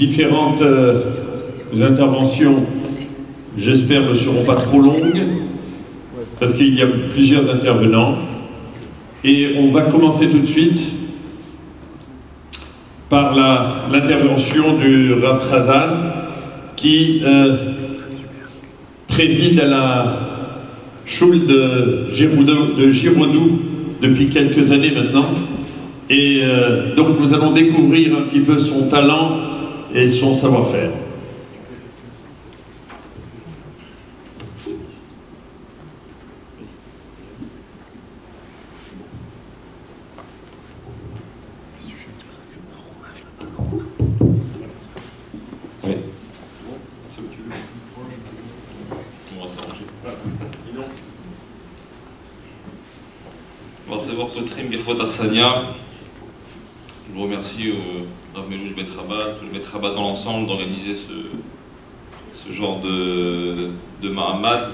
différentes interventions, j'espère, ne seront pas trop longues, parce qu'il y a plusieurs intervenants. Et on va commencer tout de suite par l'intervention du Rav Chazan, qui préside à la Choule de Giroudou depuis quelques années maintenant. Et donc nous allons découvrir un petit peu son talent et son savoir-faire. Je vous remercie Rav Melouch Bet Rabat, tout le Bet Rabat dans l'ensemble d'organiser ce genre de Mahamad.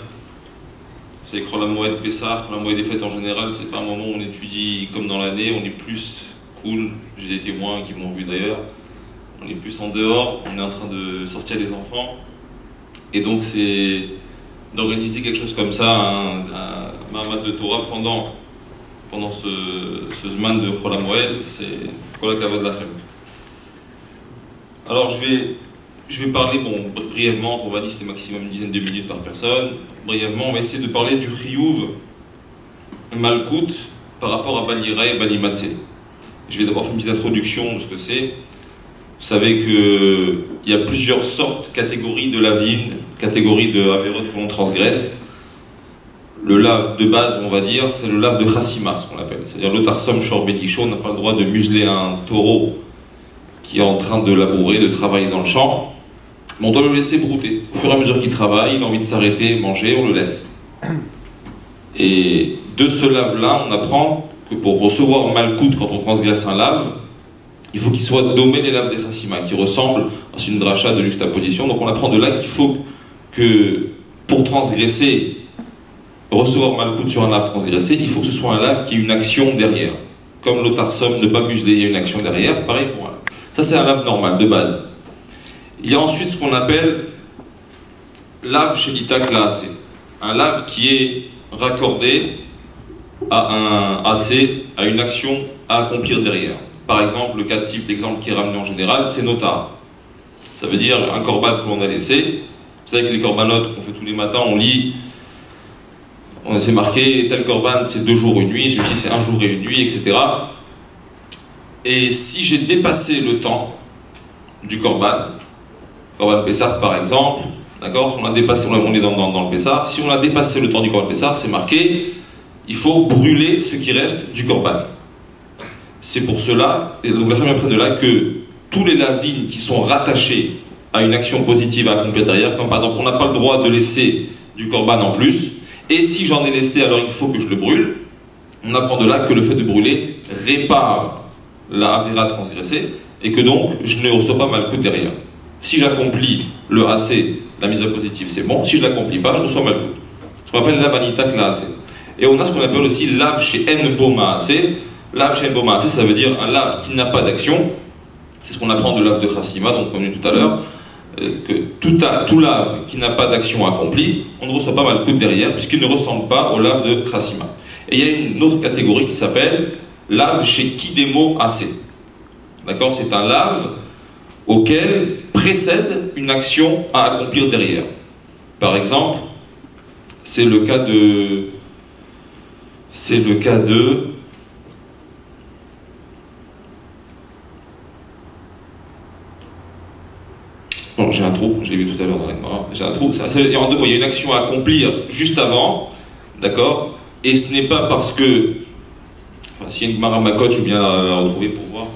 Vous savez que Chol HaMoed Pessah, Chol HaMoed des fêtes en général, c'est pas un moment où on étudie comme dans l'année, on est plus cool. J'ai des témoins qui m'ont vu d'ailleurs. On est plus en dehors, on est en train de sortir les enfants. Et donc c'est d'organiser quelque chose comme ça, un Mahamad de Torah pendant ce Zman de Chol HaMoed, c'est Kol HaKavod Lachem. Alors je vais parler, brièvement, on va dire c'est maximum une dizaine de minutes par personne. Brièvement, on va essayer de parler du Chiyuv Malkout par rapport à Bal Yira et Bal Yimatzeh. Je vais d'abord faire une petite introduction de ce que c'est. Vous savez qu'il y a plusieurs sortes, catégories de lavines, catégories de Averot que l'on transgresse. Le lave de base, on va dire, c'est le lave de Chassima, ce qu'on appelle. C'est-à-dire le Tarsom Shor Bedisho, on n'a pas le droit de museler un taureau qui est en train de labourer, de travailler dans le champ. Mais on doit le laisser brouter. Au fur et à mesure qu'il travaille, il a envie de s'arrêter, manger, on le laisse. Et de ce lave-là, on apprend que pour recevoir Malkout, quand on transgresse un lave, il faut qu'il soit domé les laves des Chassima, qui ressemblent à une dracha de juxtaposition. Donc on apprend de là qu'il faut que, pour transgresser, recevoir Malkout sur un lave transgressé, il faut que ce soit un lave qui ait une action derrière. Comme l'otarsom, ne pas museler, il y a une action derrière, pareil pour un lave. Ça c'est un lave normal, de base. Il y a ensuite ce qu'on appelle lave shelita classé. Un lave qui est raccordé à un AC, à une action à accomplir derrière. Par exemple, le cas type, l'exemple qui est ramené en général, c'est notar. Ça veut dire un korban que l'on a laissé. Vous savez que les korbanotes qu'on fait tous les matins, on lit, on s'est marqué, tel korban c'est 2 jours, 1 nuit, celui-ci c'est 1 jour et 1 nuit, etc. Et si j'ai dépassé le temps du korban Pessah par exemple, d'accord, on a dépassé, on est dans le Pessah, si on a dépassé le temps du korban Pessah, c'est marqué, il faut brûler ce qui reste du korban. C'est pour cela, et donc la femme apprend de là que tous les lavines qui sont rattachés à une action positive à accomplir derrière, comme par exemple on n'a pas le droit de laisser du korban en plus, et si j'en ai laissé alors il faut que je le brûle, on apprend de là que le fait de brûler répare la avéra transgressée, et que donc je ne reçois pas Malkout derrière. Si j'accomplis le AC, la mise à positive, c'est bon, si je ne l'accomplis pas, je reçois Malkout. Ce qu'on appelle lavanita classé. Et on a ce qu'on appelle aussi lave chez Enboma AC. Lave chez Enboma AC, ça veut dire un lave qui n'a pas d'action. C'est ce qu'on apprend de lave de Chassima, donc comme dit tout à l'heure, que tout lave qui n'a pas d'action accomplie, on ne reçoit pas Malkout derrière, puisqu'il ne ressemble pas au lave de Chassima. Et il y a une autre catégorie qui s'appelle lave chez Kidemo AC. D'accord, c'est un lave auquel précède une action à accomplir derrière. Par exemple, c'est le cas de bon, j'ai un trou, je l'ai vu tout à l'heure dans la Gemara. J'ai un trou, il y a deux mots, il y a une action à accomplir juste avant, d'accord, et ce n'est pas parce que, enfin, s'il y a une Gemara Makot, je veux bien la retrouver pour voir.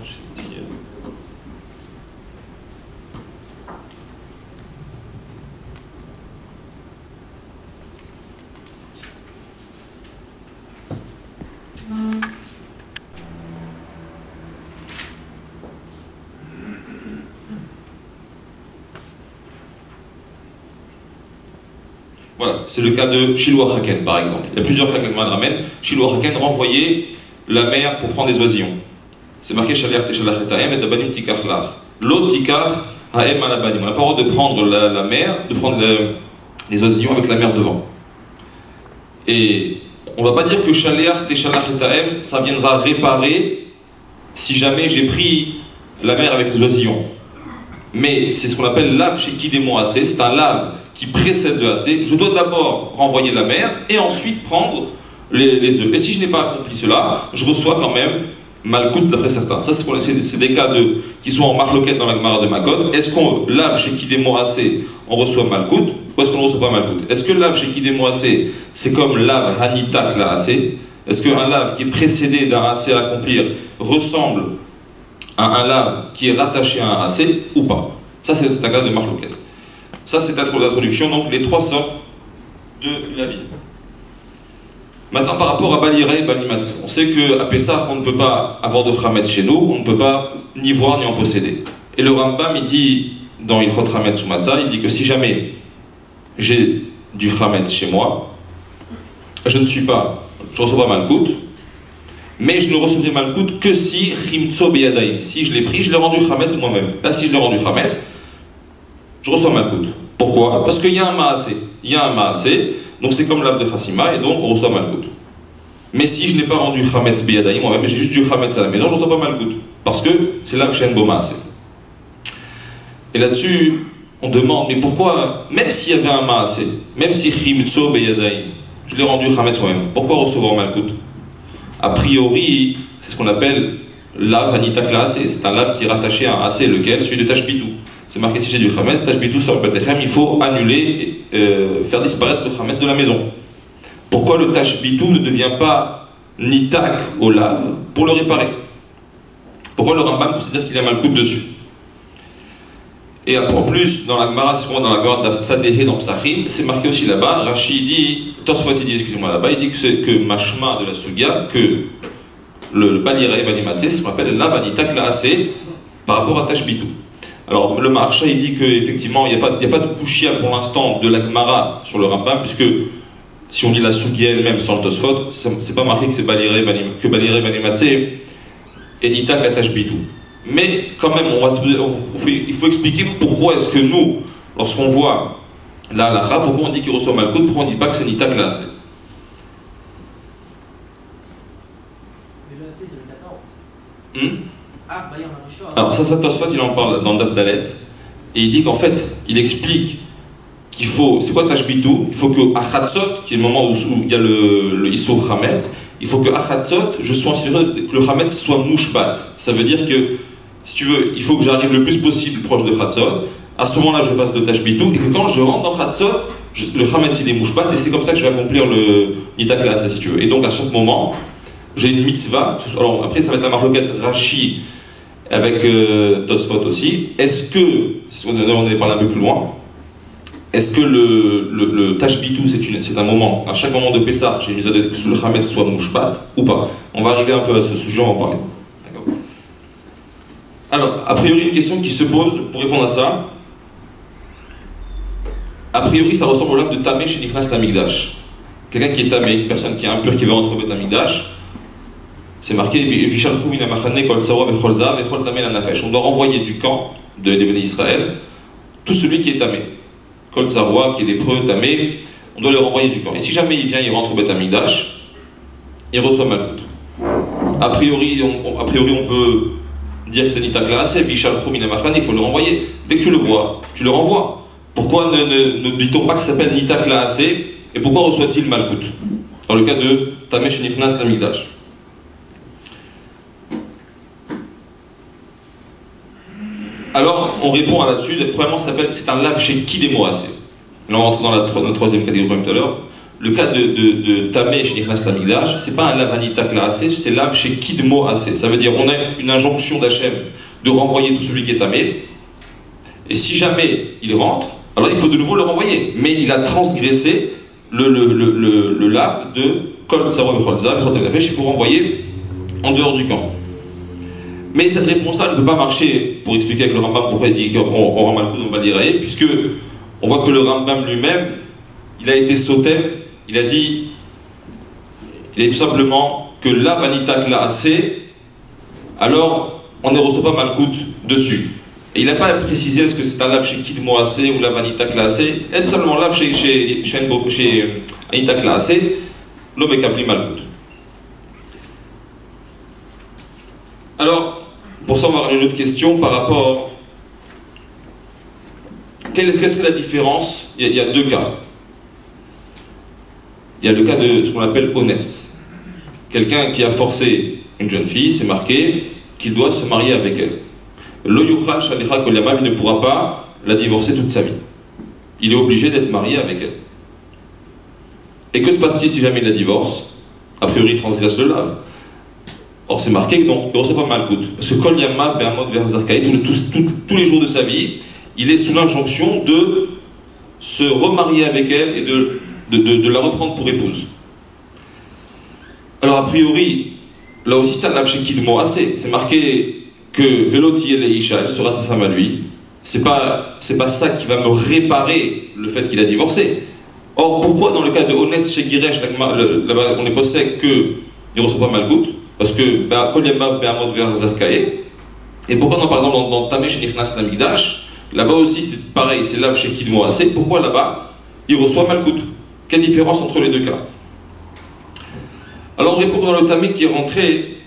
Voilà, c'est le cas de Shiloh Haken par exemple. Il y a plusieurs cas que le ramène. Shiloh Haken renvoyait la mer pour prendre des oisillons. C'est marqué Shalach Teshalach Etahem et Dabanim Tikach Lach. L'autre Tikach Ha'em alabanim. On n'a pas le droit de prendre la mer, de prendre les oisillons avec la mer devant. Et on ne va pas dire que Shaleach, Teshalach et Ha'em, ça viendra réparer si jamais j'ai pris la mer avec les oisillons. Mais c'est ce qu'on appelle lave chez Kidemo Assez, c'est un lave qui précède le Assez. Je dois d'abord renvoyer la mer et ensuite prendre les œufs. Et si je n'ai pas accompli cela, je reçois quand même Malkout d'après certains. Ça, c'est des cas qui sont en marloquette dans la Gemara de Makot. Est-ce qu'on lave chez Kidemo Assez, on reçoit Malkout, ou est-ce qu'on ne reçoit pas Malkout? Est-ce que lave chez Kidemo Assez, c'est comme lave Hanitak la Assez? Est-ce qu'un lave qui est précédé d'un Assez à accomplir ressemble à un lave qui est rattaché à un Assez ou pas? Ça, c'est un cas de marloquette. Ça, c'est l'introduction, donc les trois sortes de la vie. Maintenant, par rapport à Balira et Balimatse, on sait qu'à Pessah, on ne peut pas avoir de Chametz chez nous, on ne peut pas ni voir ni en posséder. Et le Rambam, il dit, dans Ilchot Chametz ou Matzah, il dit que si jamais j'ai du Chametz chez moi, je ne reçois pas Malkout, mais je ne recevrai Malkout que si Chimtso Beyadaim. Si je l'ai pris, je l'ai rendu Chametz de moi-même. Là, si je l'ai rendu Chametz, je reçois Malkout. Pourquoi? Parce qu'il y a un Maasé. Il y a un Maasé. Donc c'est comme l'ave de Chassima, et donc on reçoit Malkout. Mais si je n'ai pas rendu Chametz Biyadaï moi-même, j'ai juste du Chametz à la maison, je ne reçois pas Malkout. Parce que c'est l'ave Shen Boma assez. Et là-dessus, on demande, mais pourquoi, même s'il y avait un Maasé, même si Chimtso Biyadaï, je l'ai rendu Chametz moi-même, pourquoi recevoir Malkout? A priori, c'est ce qu'on appelle l'ave Anitak la Assez. C'est un lave qui est rattaché à un Assez, lequel? Celui de Tashbitou. C'est marqué si j'ai du Chametz, Tashbitou sur le Betechem, il faut annuler, faire disparaître le Chametz de la maison. Pourquoi le Tashbitou ne devient pas Nitak au lave pour le réparer? Pourquoi le Rambam considère qu'il a Malkout dessus? Et en plus, dans la Gemara, c'est dans la Gemara d'Avtsadehe dans Psachim, c'est marqué aussi là-bas, Rashi dit, Tosfot il dit, excusez-moi là-bas, il dit que Mashma de la Sugia, que le Balira et Balimatse, c'est ce qu'on appelle lave Anitak la Assez par rapport à Tashbitou. Alors le Maharsha il dit qu'effectivement il n'y a pas de Kushia pour l'instant de la Gemara sur le Rambam, puisque si on lit la Sugia elle-même sans le Tosfot, c'est pas marqué que c'est Baliré Balimatse et Nitak la Tashbitou. Mais quand même il faut expliquer pourquoi est-ce que nous, lorsqu'on voit la halakha, pourquoi on dit qu'il reçoit Malkout, pourquoi on ne dit pas que c'est Nitak la Assez. Mais le Assez c'est le 14. Alors ça Tosfot il en parle dans Daf Dalet, et il dit qu'en fait, il explique qu'il faut, c'est quoi Tashbitou? Il faut que à Chatzot, qui est le moment où il y a le Issur Chametz, il faut que à Chatzot, je sois en situation que le Chametz soit mouchbat. Ça veut dire que, si tu veux, il faut que j'arrive le plus possible proche de Chatzot, à ce moment-là je fasse le Tashbitou, et que quand je rentre dans Chatzot, le Chametz il est mouchbat, et c'est comme ça que je vais accomplir le Nitak la Assez, si tu veux. Et donc à chaque moment, j'ai une mitzvah, alors après ça va être un marloquette Rashi, avec Tosfot aussi. Est-ce que, on est parlé un peu plus loin, est-ce que le Tashbitou c'est un moment, à chaque moment de Pessah, j'ai mis que le Chametz soit mouchbat ou pas? On va arriver un peu à ce sujet, on va en parler. Alors, a priori, une question qui se pose pour répondre à ça, a priori ça ressemble au lave de Tamé chez Nichnas l'Amigdash. Quelqu'un qui est Tamé, une personne qui est impure qui va rentrer au Beth Amigdash, c'est marqué, on doit renvoyer du camp des Béné Israël tout celui qui est tamé. Kol Sarwa, qui est lépreux, tamé, on doit le renvoyer du camp. Et si jamais il vient, il rentre au Beth Amigdash, il reçoit Malkout. A priori, on peut dire que c'est Nitak la Assez, il faut le renvoyer. Dès que tu le vois, tu le renvoies. Pourquoi ne dit-on pas que ça s'appelle Nitak la Assez, et pourquoi reçoit-il Malkout? Dans le cas de Tamé chez Nichnas l'Amigdash. Alors, on répond à là-dessus, premièrement, c'est un lave chez Kidemo Assez. Là, on rentre dans la troisième catégorie tout à l'heure. Le cas de Tamé chez Nichnas l'Amigdash, c'est pas un lave Anitak la Assez, c'est lave chez Kidemo Assez. Ça veut dire, on a une injonction d'Hachem de renvoyer tout celui qui est Tamé, et si jamais il rentre, alors il faut de nouveau le renvoyer. Mais il a transgressé le lave de Kol Tsaro Vecholza, il faut renvoyer en dehors du camp. Mais cette réponse-là ne peut pas marcher pour expliquer avec le Rambam pourquoi il dit qu'on rend Malkout, on va dire, puisque on voit que le Rambam lui-même, il a été sauté, il a dit tout simplement que la Vanitak la Assez, alors on ne reçoit pas Malkout dessus. Et il n'a pas précisé est-ce que c'est un lave chez Kid Moassé ou lave Anita Classé. Et seulement lave chez Anita Classé, l'homme est Kabli Malkout. Alors, pour ça, on va avoir une autre question par rapport. Qu'est-ce que la différence? Il y a deux cas. Il y a le cas de ce qu'on appelle Onès. Quelqu'un qui a forcé une jeune fille, c'est marqué qu'il doit se marier avec elle. Lo yuchal shalicha kol yamav, il ne pourra pas la divorcer toute sa vie. Il est obligé d'être marié avec elle. Et que se passe-t-il si jamais il la divorce? A priori, il transgresse le lave. Or, c'est marqué que non, il ne reçoit pas malkout. Parce que kol yamav be'amot ve'azarkaï, tous les jours de sa vie, il est sous l'injonction de se remarier avec elle et de la reprendre pour épouse. Alors, a priori, là aussi, c'est un lave chez Kid Moassé. C'est marqué que Veloti el Isha, elle sera sa femme à lui. C'est pas ça qui va me réparer le fait qu'il a divorcé. Or, pourquoi dans le cas de Onès chez Giresh, là-bas on est possède qu'il ne reçoit pas malkout? Parce que Kol Yamav be'amot ve'azarkaï. Et pourquoi non, par exemple dans Tameh chez Nichnas Namigdash, là-bas aussi c'est pareil, c'est lave chez Kid Moassé. Pourquoi là-bas il reçoit malkout? Quelle différence entre les deux cas? Alors on répond dans le Tameh qui est rentré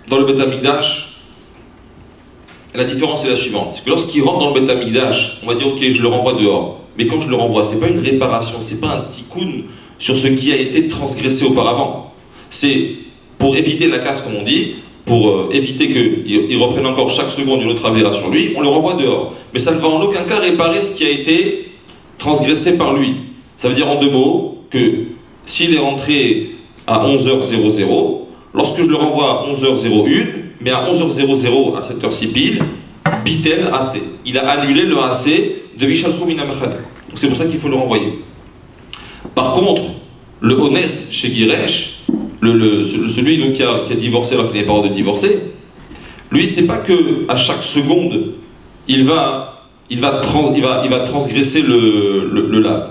dans le Beth Amikdash. La différence est la suivante, c'est que lorsqu'il rentre dans le Beth Amikdash, on va dire ok, je le renvoie dehors. Mais quand je le renvoie, c'est pas une réparation, c'est pas un tikkun sur ce qui a été transgressé auparavant. C'est pour éviter la casse, comme on dit, pour éviter qu'il reprenne encore chaque seconde une autre avéra sur lui, on le renvoie dehors. Mais ça ne va en aucun cas réparer ce qui a été transgressé par lui. Ça veut dire en deux mots que s'il est rentré à 11h00, lorsque je le renvoie à 11h01, mais à 11h00, à cette heure-ci pile, Bitel AC. Il a annulé le AC de Vishalchou Minamachane. Donc c'est pour ça qu'il faut le renvoyer. Par contre, le Onès chez Giresh, celui donc qui a divorcé alors qu'il n'est pas hors de divorcer, lui, c'est pas que à chaque seconde, il va transgresser le lave.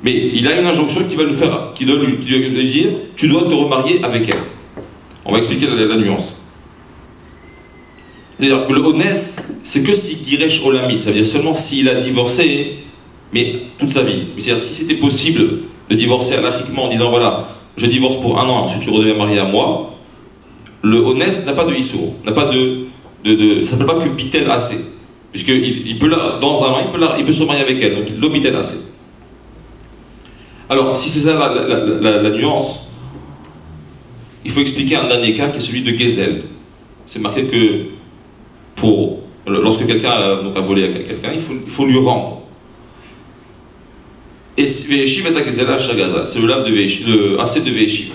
Mais il a une injonction qui va le faire, qui doit lui dire tu dois te remarier avec elle. On va expliquer la nuance. C'est-à-dire que le Onès, c'est que si Giresh Olamit, ça veut dire seulement s'il a divorcé, mais toute sa vie. C'est-à-dire si c'était possible de divorcer halachiquement en disant voilà, je divorce pour 1 an, ensuite tu redeviens marié à moi, le Onès n'a pas de Issour, n'a pas ça ne s'appelle pas que Bitel AC. Puisqu'il peut dans 1 an, il peut se marier avec elle, donc le Bitel AC. Alors, si c'est ça la nuance, il faut expliquer un dernier cas qui est celui de Gezel. C'est marqué que lorsque quelqu'un a volé à quelqu'un, il faut lui rendre. Et Ve'eshiv et Gezela Shagaza, c'est le lave de AC de Ve'eshiv.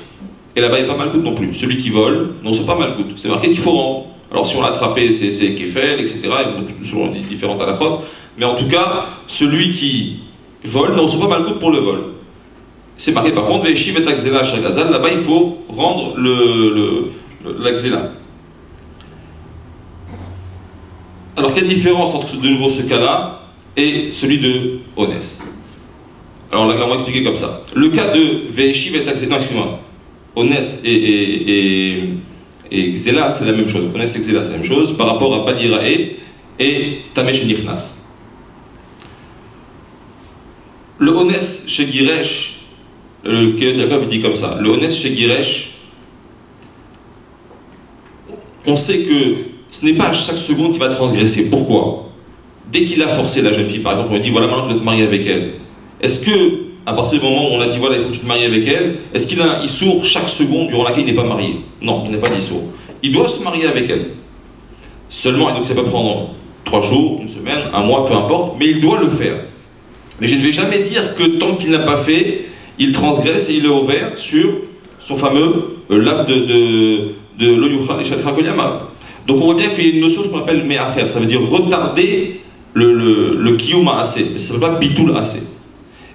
Et là-bas, il n'y a pas malkout non plus. Celui qui vole, non, c'est pas malkout. C'est marqué qu'il faut rendre. Alors, si on l'a attrapé, c'est Kefel, etc. Selon les différentes halakhot. Mais en tout cas, celui qui vole ne reçoit pas malkout pour le vol. C'est marqué par contre, Ve'eshiv et Gezela Shagaza, là-bas, il faut rendre la Gezela. Alors, quelle différence entre de nouveau ce cas-là et celui de Onès? Alors là, on va expliquer comme ça. Le cas de Ve'eshiv et Gezela, non, excuse-moi, Onès et Gezela, c'est la même chose. Onès et Gezela, c'est la même chose par rapport à Balirae et Tameh chez Nichnas. Le Onès chez Giresh, le Kehilot Yaakov dit comme ça. Le Onès chez Giresh, on sait que ce n'est pas à chaque seconde qu'il va transgresser. Pourquoi? Dès qu'il a forcé la jeune fille, par exemple, on lui dit voilà, maintenant tu vas te marier avec elle. Est-ce que, à partir du moment où on a dit voilà, il faut que tu te maries avec elle, est-ce qu'il a un issour chaque seconde durant laquelle il n'est pas marié? Non, il n'a pas d'issour. Il doit se marier avec elle. Seulement, et donc ça peut prendre 3 jours, 1 semaine, 1 mois, peu importe, mais il doit le faire. Mais je ne vais jamais dire que tant qu'il n'a pas fait, il transgresse et il est ouvert sur son fameux lave de l'Oyuchal et Shadcha Kol Yamav. Donc on voit bien qu'il y a une notion qu'on appelle me'acher, ça veut dire retarder le kiyum assez, mais ça ne s'appelle pas bitul assez.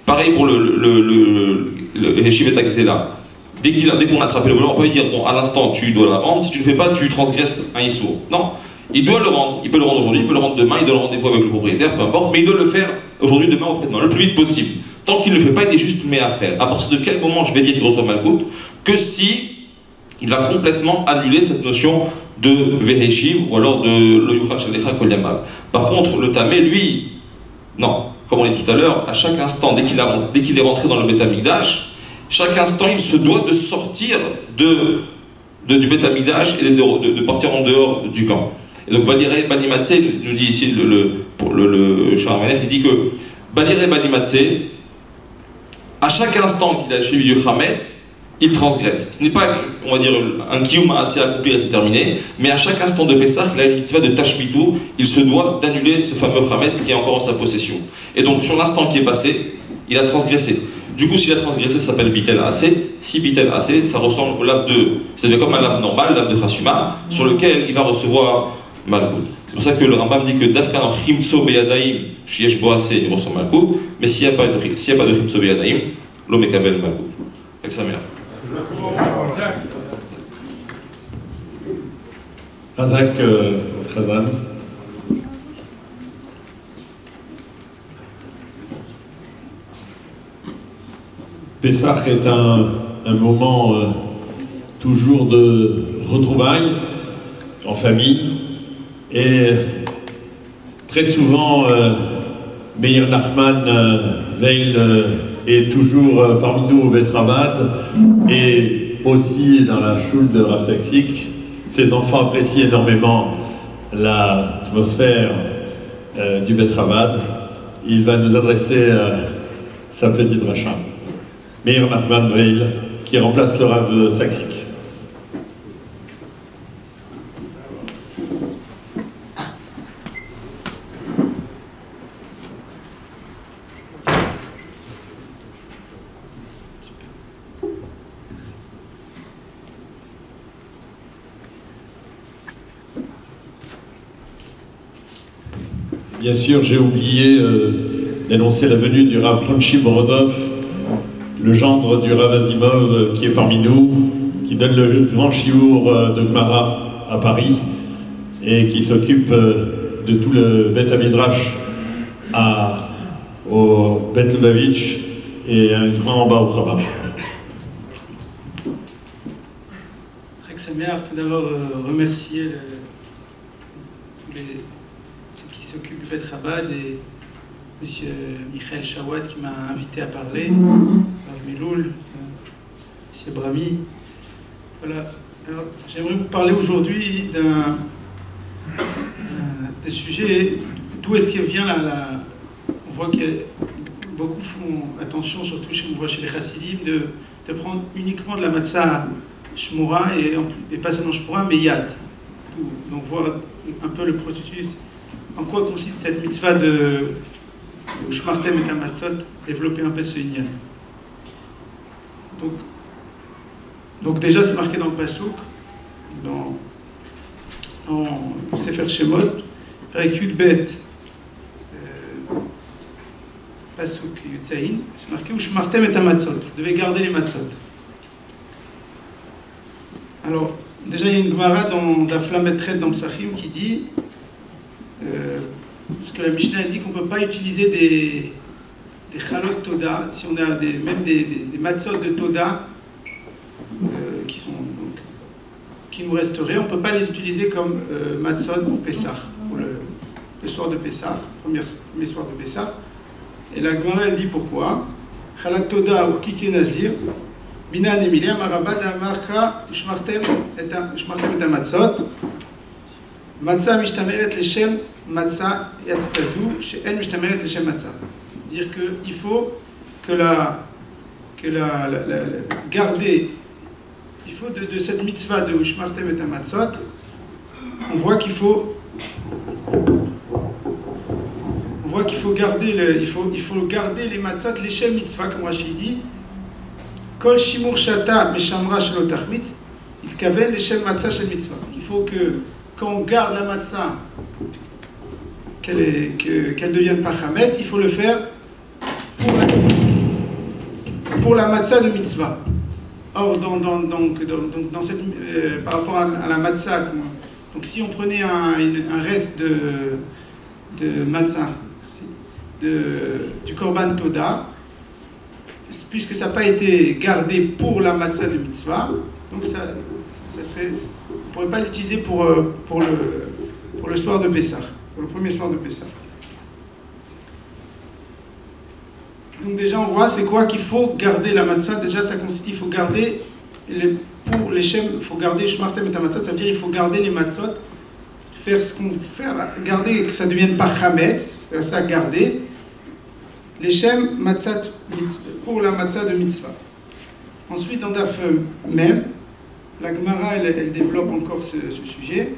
Pareil pour le Ve'eshiv et Gezela. Dès qu'on a attrapé le volant, on peut lui dire bon, à l'instant tu dois la rendre, si tu ne le fais pas, tu transgresses un issour. Non, il doit le rendre. Il peut le rendre aujourd'hui, il peut le rendre demain, il doit le rendez-vous avec le propriétaire, peu importe, mais il doit le faire aujourd'hui, demain, après-demain, le plus vite possible. Tant qu'il ne le fait pas, il est juste me'acher. À partir de quel moment je vais dire qu'il reçoit malkout? Que si il va complètement annuler cette notion de Vereshiv ou alors de Lo Yuchal Shalecha Kol Yamav. Par contre, le Tamé, lui, non, comme on l'a dit tout à l'heure, à chaque instant, dès qu'il est rentré dans le Beth Amikdash, chaque instant, il se doit de sortir du Beth Amikdash et de partir en dehors du camp. Et donc, Balirei Bani Matzeh nous dit ici, le Shah Malek, il dit que Balirei Bani Matzeh, à chaque instant qu'il a chez lui du Chametz, il transgresse. Ce n'est pas, on va dire, un kiyum assez accompli et c'est terminé, mais à chaque instant de Pessah, il a une mitzvah de tashbitu, il se doit d'annuler ce fameux Chametz qui est encore en sa possession. Et donc, sur l'instant qui est passé, il a transgressé. Du coup, s'il a transgressé, ça s'appelle Bitel Assez. Si Bitel Assez, ça ressemble au lave de. Ça devient comme un lave normal, lave de Chashuma, sur lequel il va recevoir Malkout. C'est pour ça que le Rambam dit que Dafkan en Chimtso Beyadaim, Shiesh Bo Assez, il reçoit Malkout, mais s'il n'y a pas de Chimtso Beyadaim, l'Omekabel Malkout. Avec sa mère. Razak Khazan. Pessah est un moment toujours de retrouvailles en famille et très souvent Meir Nachman Veil est toujours parmi nous au Bet Rabad et aussi dans la choule de Rav Saksik. Ses enfants apprécient énormément l'atmosphère du Bet Rabad. Il va nous adresser sa petite dracha. Meir Nachman Veil, qui remplace le Rav Saksik. Bien sûr, j'ai oublié d'annoncer la venue du Rav Franchi Morozov, le gendre du Rav Azimov qui est parmi nous, qui donne le grand chiour de Gemara à Paris et qui s'occupe de tout le Bet Midrash au Bet Lubavitch et un grand Baruch Haba. Chag Sameach, tout d'abord remercier tous ceux qui s'occupent du Bet Chabad et M. Michael Shawad qui m'a invité à parler, Rav Meloul, M. Brami. Voilà. Alors, j'aimerais vous parler aujourd'hui d'un sujet, d'où est-ce qu'il vient on voit que beaucoup font attention, surtout chez les chassidim, de prendre uniquement de la matzah shmura et pas seulement shmura, mais yad. Donc voir un peu le processus, en quoi consiste cette mitzvah de Shmartem et Hamatzot, développer un peu ce inyan. Donc déjà c'est marqué dans le Pasuk, dans Sefer Shemot, Perek Yud Bet, Pasuk Yutzaïn, c'est marqué Ushmartem et Hamatzot, vous devez garder les matzot. Alors, déjà il y a une Gemara dans Daflamet Red dans le Sachim qui dit parce que la Mishnah elle dit qu'on ne peut pas utiliser des chalot Toda, si on a même des matzot de Toda qui nous resteraient, on ne peut pas les utiliser comme matzot pour Pessah, pour le soir de Pessah, premier soir de Pessah. Et la Gemara elle dit pourquoi. Chalot Toda ou Kike Nazir, Minan Emilia Marabad Amarka Shmartem et Amatzot. Matzah mishtameret leshem matzah yatztazu she'en mishtameret leshem matzah. C'est-à-dire qu'il faut garder, il faut de cette mitzvah de Ushmartem et Amatzot, on voit qu'il faut garder les matzot leshem mitzvah, comme Rashi dit. Kol shimur shata meshamra shelo tachmitz itkaven leshem matzah shel mitzvah. Il faut que quand on garde la matzah, qu'elle devienne pas chamet, il faut le faire pour la matzah de mitzvah. Or, dans cette, par rapport à la matzah, donc si on prenait un reste de matzah, du korban toda, puisque ça n'a pas été gardé pour la matzah de mitzvah, donc ça serait pourrait pas l'utiliser pour le soir de Pessah, pour le premier soir de Pessah. Donc déjà on voit c'est quoi qu'il faut garder la matzah. Déjà ça consiste, il faut garder pour les shem, il faut garder shmartem et matzot, ça veut dire il faut garder les matzot, faire ce qu'on fait, garder que ça ne devienne pas chametz, c'est ça garder les shem matzat pour la matzah de mitzvah. Ensuite dans Daf même, la Gemara elle développe encore ce sujet.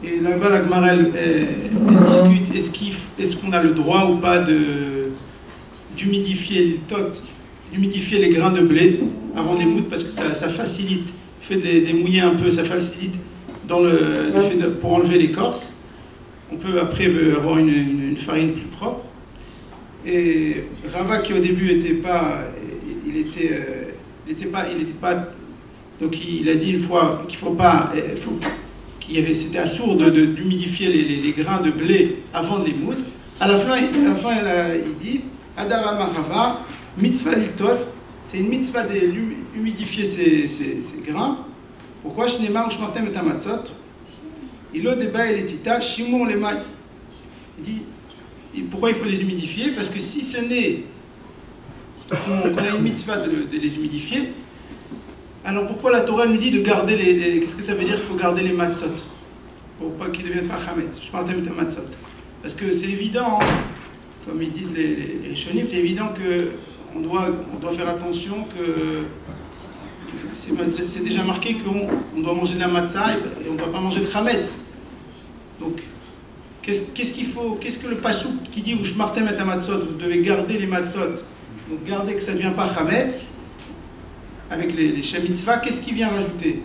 Et là-bas, la Gemara, elle discute, est-ce qu'on a le droit ou pas d'humidifier les grains de blé avant les moudre, parce que ça facilite, le fait de les mouiller un peu, ça facilite pour enlever l'écorce. On peut après avoir une farine plus propre. Et Rava, qui au début était pas, donc il a dit une fois qu'il faut pas... c'était assourd d'humidifier les grains de blé avant de les moudre. À la fin il dit Adara Marava, mitzvah liltot, c'est une mitzvah d'humidifier ces grains. Pourquoi Shneimar Shmartem et Amatzot? Il a débat et les tita, Shimon les mailles. Il dit pourquoi il faut les humidifier? Parce que si ce n'est qu'on a une mitzvah de les humidifier, alors pourquoi la Torah nous dit de garder qu'est-ce que ça veut dire qu'il faut garder les matzot? Pour pas qu'ils ne deviennent pas chametz. Je parle de matzot. Parce que c'est évident, comme ils disent les rishonim, c'est évident qu'on doit faire attention que c'est déjà marqué qu'on doit manger de la matzah et on ne doit pas manger de chametz. Donc, qu'est-ce qu'il faut? Qu'est-ce que le pasouk qui dit ou shmartem et matzot, vous devez garder les matzot, donc garder que ça ne devient pas chametz. Avec les shem mitzvah, qu'est-ce qu'il vient rajouter?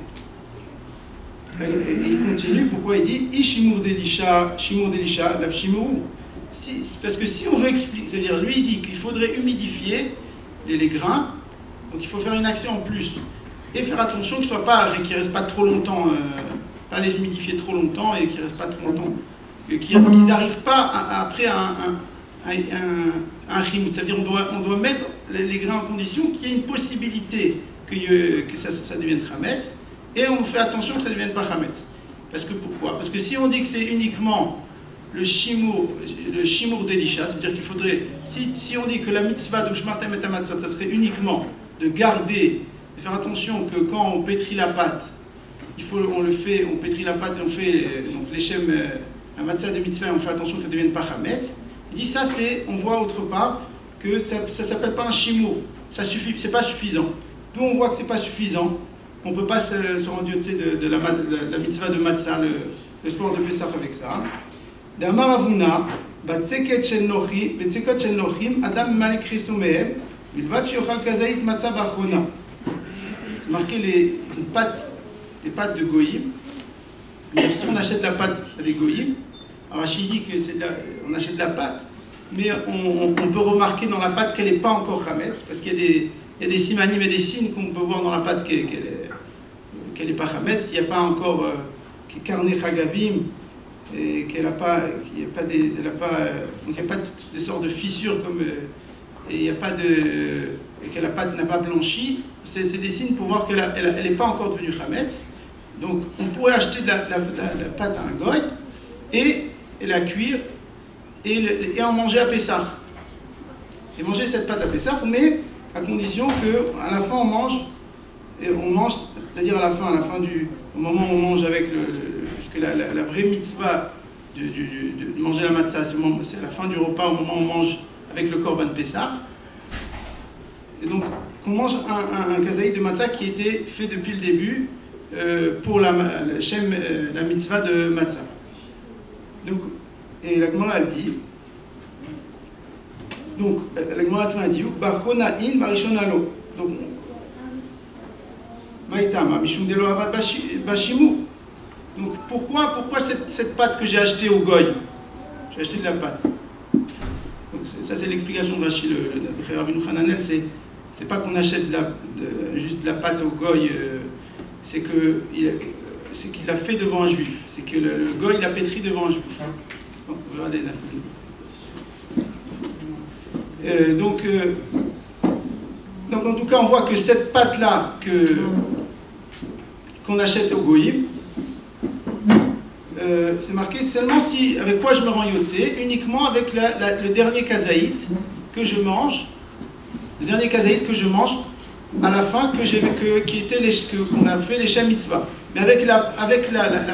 Et il continue, pourquoi il dit Ishimur delisha, shimur delisha, lav shimuru. Parce que si on veut expliquer, c'est-à-dire lui il dit qu'il faudrait humidifier les grains, donc il faut faire une action en plus. Et faire attention qu'ils ne restent pas trop longtemps, pas les humidifier trop longtemps et qu'ils ne restent pas trop longtemps, qu'ils n'arrivent pas après un chimout. C'est-à-dire on doit mettre les grains en condition qu'il y ait une possibilité que ça devienne chametz, et on fait attention que ça ne devienne pas chametz. Parce que pourquoi? Parce que si on dit que c'est uniquement le shimour d'Elisha, c'est-à-dire qu'il faudrait, si on dit que la mitzvah de shmartem et amatzot, ça serait uniquement de garder, de faire attention que quand on pétrit la pâte, on pétrit la pâte et on fait donc les shem, la matzah de mitzvah, on fait attention que ça ne devienne pas chametz. Il dit ça, on voit autre part que ça ne s'appelle pas un shimour, ça suffit, c'est pas suffisant. D'où on voit que c'est pas suffisant, on ne peut pas se rendre de la mitzvah de matzah le soir de Pessah avec ça. D'Amar Avuna, Batseket shel Nochim, Adam Malek Chesoumehem, Bilvat Shiochal Kazaït Matzah Bachona. C'est marqué des pâtes de Goïm. Si on achète la pâte des Goïm, alors Rachid dit que on achète de la pâte, mais on peut remarquer dans la pâte qu'elle n'est pas encore chametz, parce qu'il y a des simanim et des signes qu'on peut voir dans la pâte qu'elle n'est pas chametz. Il n'y a pas encore carné chagavim, et qu'elle n'a pas, donc il n'y a pas de sorte de fissure comme, et il n'y a pas et que la pâte n'a pas blanchi. C'est des signes pour voir qu'elle n'est pas encore devenue chametz. Donc on pourrait acheter de la pâte à un goy et la cuire et en manger à Pessah. Et manger cette pâte à Pessah, mais à condition qu'à la fin on mange, c'est-à-dire à la fin au moment où on mange avec puisque la vraie mitzvah de manger la matzah, c'est à la fin du repas, au moment où on mange avec le korban Pessah. Et donc qu'on mange un kazaït de matzah qui était fait depuis le début pour la mitzvah de matzah. Donc, et la Gemara elle dit, donc la Gemara elle dit, Bachona in barishonalo. Donc, Maïtama, Mishum delo avad bashimu. Donc pourquoi cette pâte que j'ai achetée au goy? J'ai acheté de la pâte. Donc ça c'est l'explication de Rashi, le Rabbeinu Hananel, c'est pas qu'on achète juste de la pâte au goy, c'est qu'il l'a fait devant un juif. C'est que le goy il a pétri devant un juif. Bon, regardez là. Donc en tout cas on voit que cette pâte là qu'on achète au Goïm, c'est marqué seulement si, avec quoi je me rends Yotse, uniquement avec le dernier kazaït que je mange, le dernier kazaït que je mange à la fin, qui était qu'on a fait les Shem Mitzvah. Mais avec la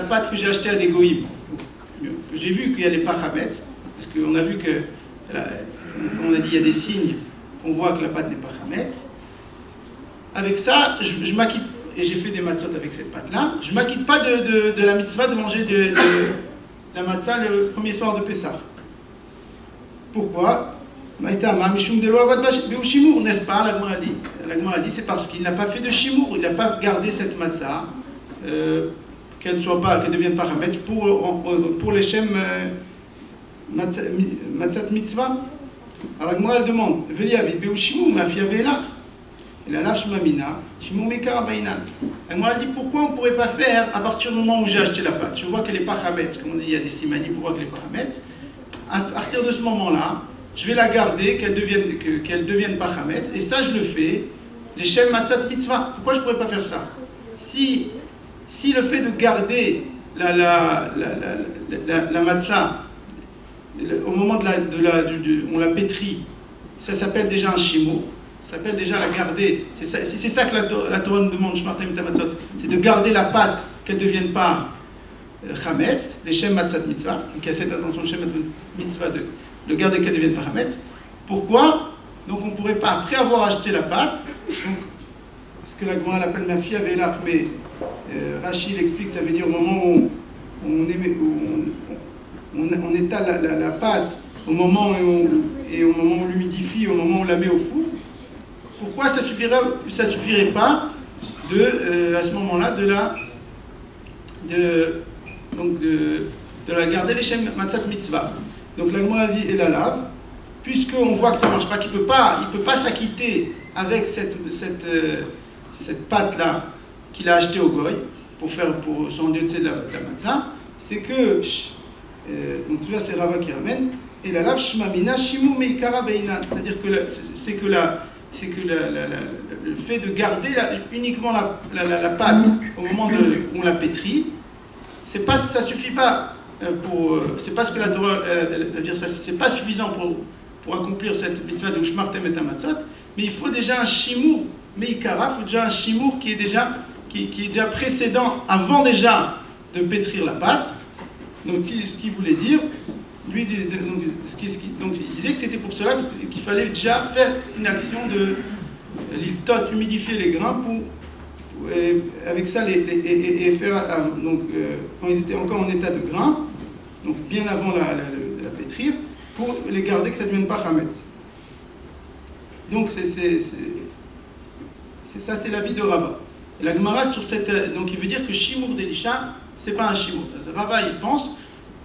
pâte que j'ai achetée à des Goïm, que j'ai vu qu'il n'y avait pas Hametz, parce qu'on a vu que, comme on a dit, il y a des signes qu'on voit que la pâte n'est pas Hametz. Avec ça, je m'acquitte, et j'ai fait des matzot avec cette pâte-là, je ne m'acquitte pas de la mitzvah de manger de la matzah le premier soir de Pessah. Pourquoi? N'est-ce pas? La Gemara dit, c'est parce qu'il n'a pas fait de shimour, il n'a pas gardé cette matzah, qu'elle ne devienne pas hametz pour les shem matzat mitzvah. Alors la Gemara elle demande, Veli avid beu shimour, ma fille avait l'art. Et la lave shmamina, shimour mekar bainan. La Gemara dit, pourquoi on ne pourrait pas faire à partir du moment où j'ai acheté la pâte? Je vois qu'elle n'est pas hametz, comme on dit, il y a des simanis pour voir qu'elle n'est pas hametz. À partir de ce moment-là, je vais la garder, qu'elle devienne pas hametz, et ça je le fais, les shem matzat mitzvah. Pourquoi je ne pourrais pas faire ça? Si le fait de garder la matzah, au moment on la pétrit, ça s'appelle déjà un shimour, ça s'appelle déjà la garder, c'est ça que la Torah nous demande, c'est de garder la pâte, qu'elle ne devienne pas hametz, les shem matzat mitzvah, donc il y a cette intention de shem matzat mitzvah de garder qu'elle ne devienne pas hametz. Pourquoi? Donc on ne pourrait pas, après avoir acheté la pâte, donc, ce que la Gemara appelle ma fille avait l'art, mais Rachid explique, ça veut dire au moment où on étale la pâte, au moment où on l'humidifie, au moment où on la met au four. Pourquoi ça suffirait pas à ce moment-là de la garder les shem matzat mitzvah? Donc la Gemara dit et la lave, puisqu'on voit que ça ne marche pas, qu'il ne peut pas s'acquitter avec cette pâte-là qu'il a achetée au Goy pour son dieu de la matzah, c'est que, donc tout ça c'est Rava qui ramène, et la lave shmamina shimu meikara beinan, c'est-à-dire que le fait de garder uniquement la pâte au moment où on la pétrit, ça suffit pas c'est pas ce que la Torah, c'est-à-dire c'est pas suffisant pour accomplir cette mitzvah de Ushmartem et Amatzot, mais il faut déjà un shimour meikara, il faut déjà un shimour qui est déjà précédent, avant déjà de pétrir la pâte. Donc ce qu'il voulait dire, lui, donc il disait que c'était pour cela qu'il fallait déjà faire une action de l'iltot, humidifier les grains avec ça et faire donc quand ils étaient encore en état de grain, donc bien avant la pétrir, pour les garder que ça ne devienne pas hametz. Donc ça c'est l'avis de Rava. Et la Gemara sur donc il veut dire que shimour d'Elisha, c'est pas un shimour. Rava il pense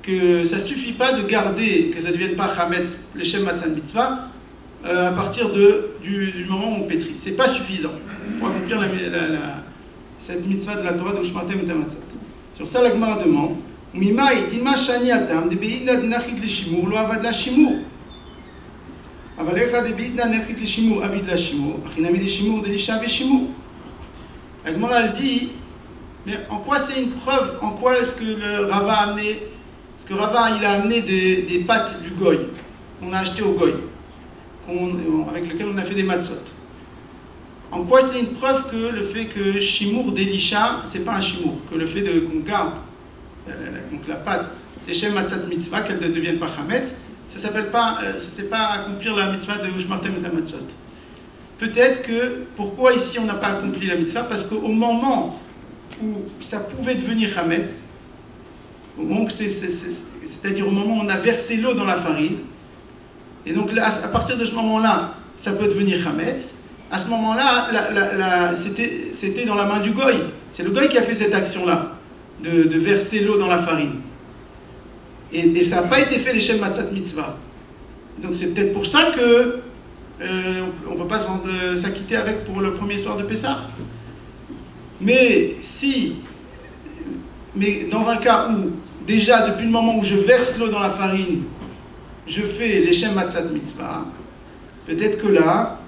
que ça suffit pas de garder que ça ne devienne pas hametz les shem matzat mitzvah à partir du moment où on pétrit. C'est pas suffisant pour accomplir cette mitzvah de la Torah de Ushmartem et Amatzot. Sur ça la Gemara demande Mimai dilma shani atam de beidna nachit le shimour lo avad la shimour. Avalecha de beidna nachit le shimour avid la shimour. Achinami de shimour de l'isha ve shimour. La Gemara elle dit, mais en quoi c'est une preuve? En quoi est-ce que le Rava a amené? Parce que Rava il a amené des pâtes du goy, qu'on a acheté au goy, avec lequel on a fait des matzot. En quoi c'est une preuve que le fait que shimour d'Elisha, c'est pas un shimour, que le fait qu'on garde donc la pâte des shem matzat mitzvah, qu'elle ne devienne pas hametz, ça s'appelle pas, c'est pas accomplir la mitzvah de Ushmartem et Amatzot. Peut-être que, pourquoi ici on n'a pas accompli la mitzvah? Parce qu'au moment où ça pouvait devenir hametz, c'est-à-dire au moment où on a versé l'eau dans la farine, et donc là, à partir de ce moment-là, ça peut devenir hametz. À ce moment-là, c'était dans la main du goy. C'est le goy qui a fait cette action-là, de verser l'eau dans la farine. Et ça n'a pas été fait les shem matzat mitzvah. Donc c'est peut-être pour ça que on ne peut pas s'acquitter avec pour le premier soir de Pessah. Mais dans un cas où, déjà depuis le moment où je verse l'eau dans la farine, je fais les shem matzat mitzvah, peut-être que là,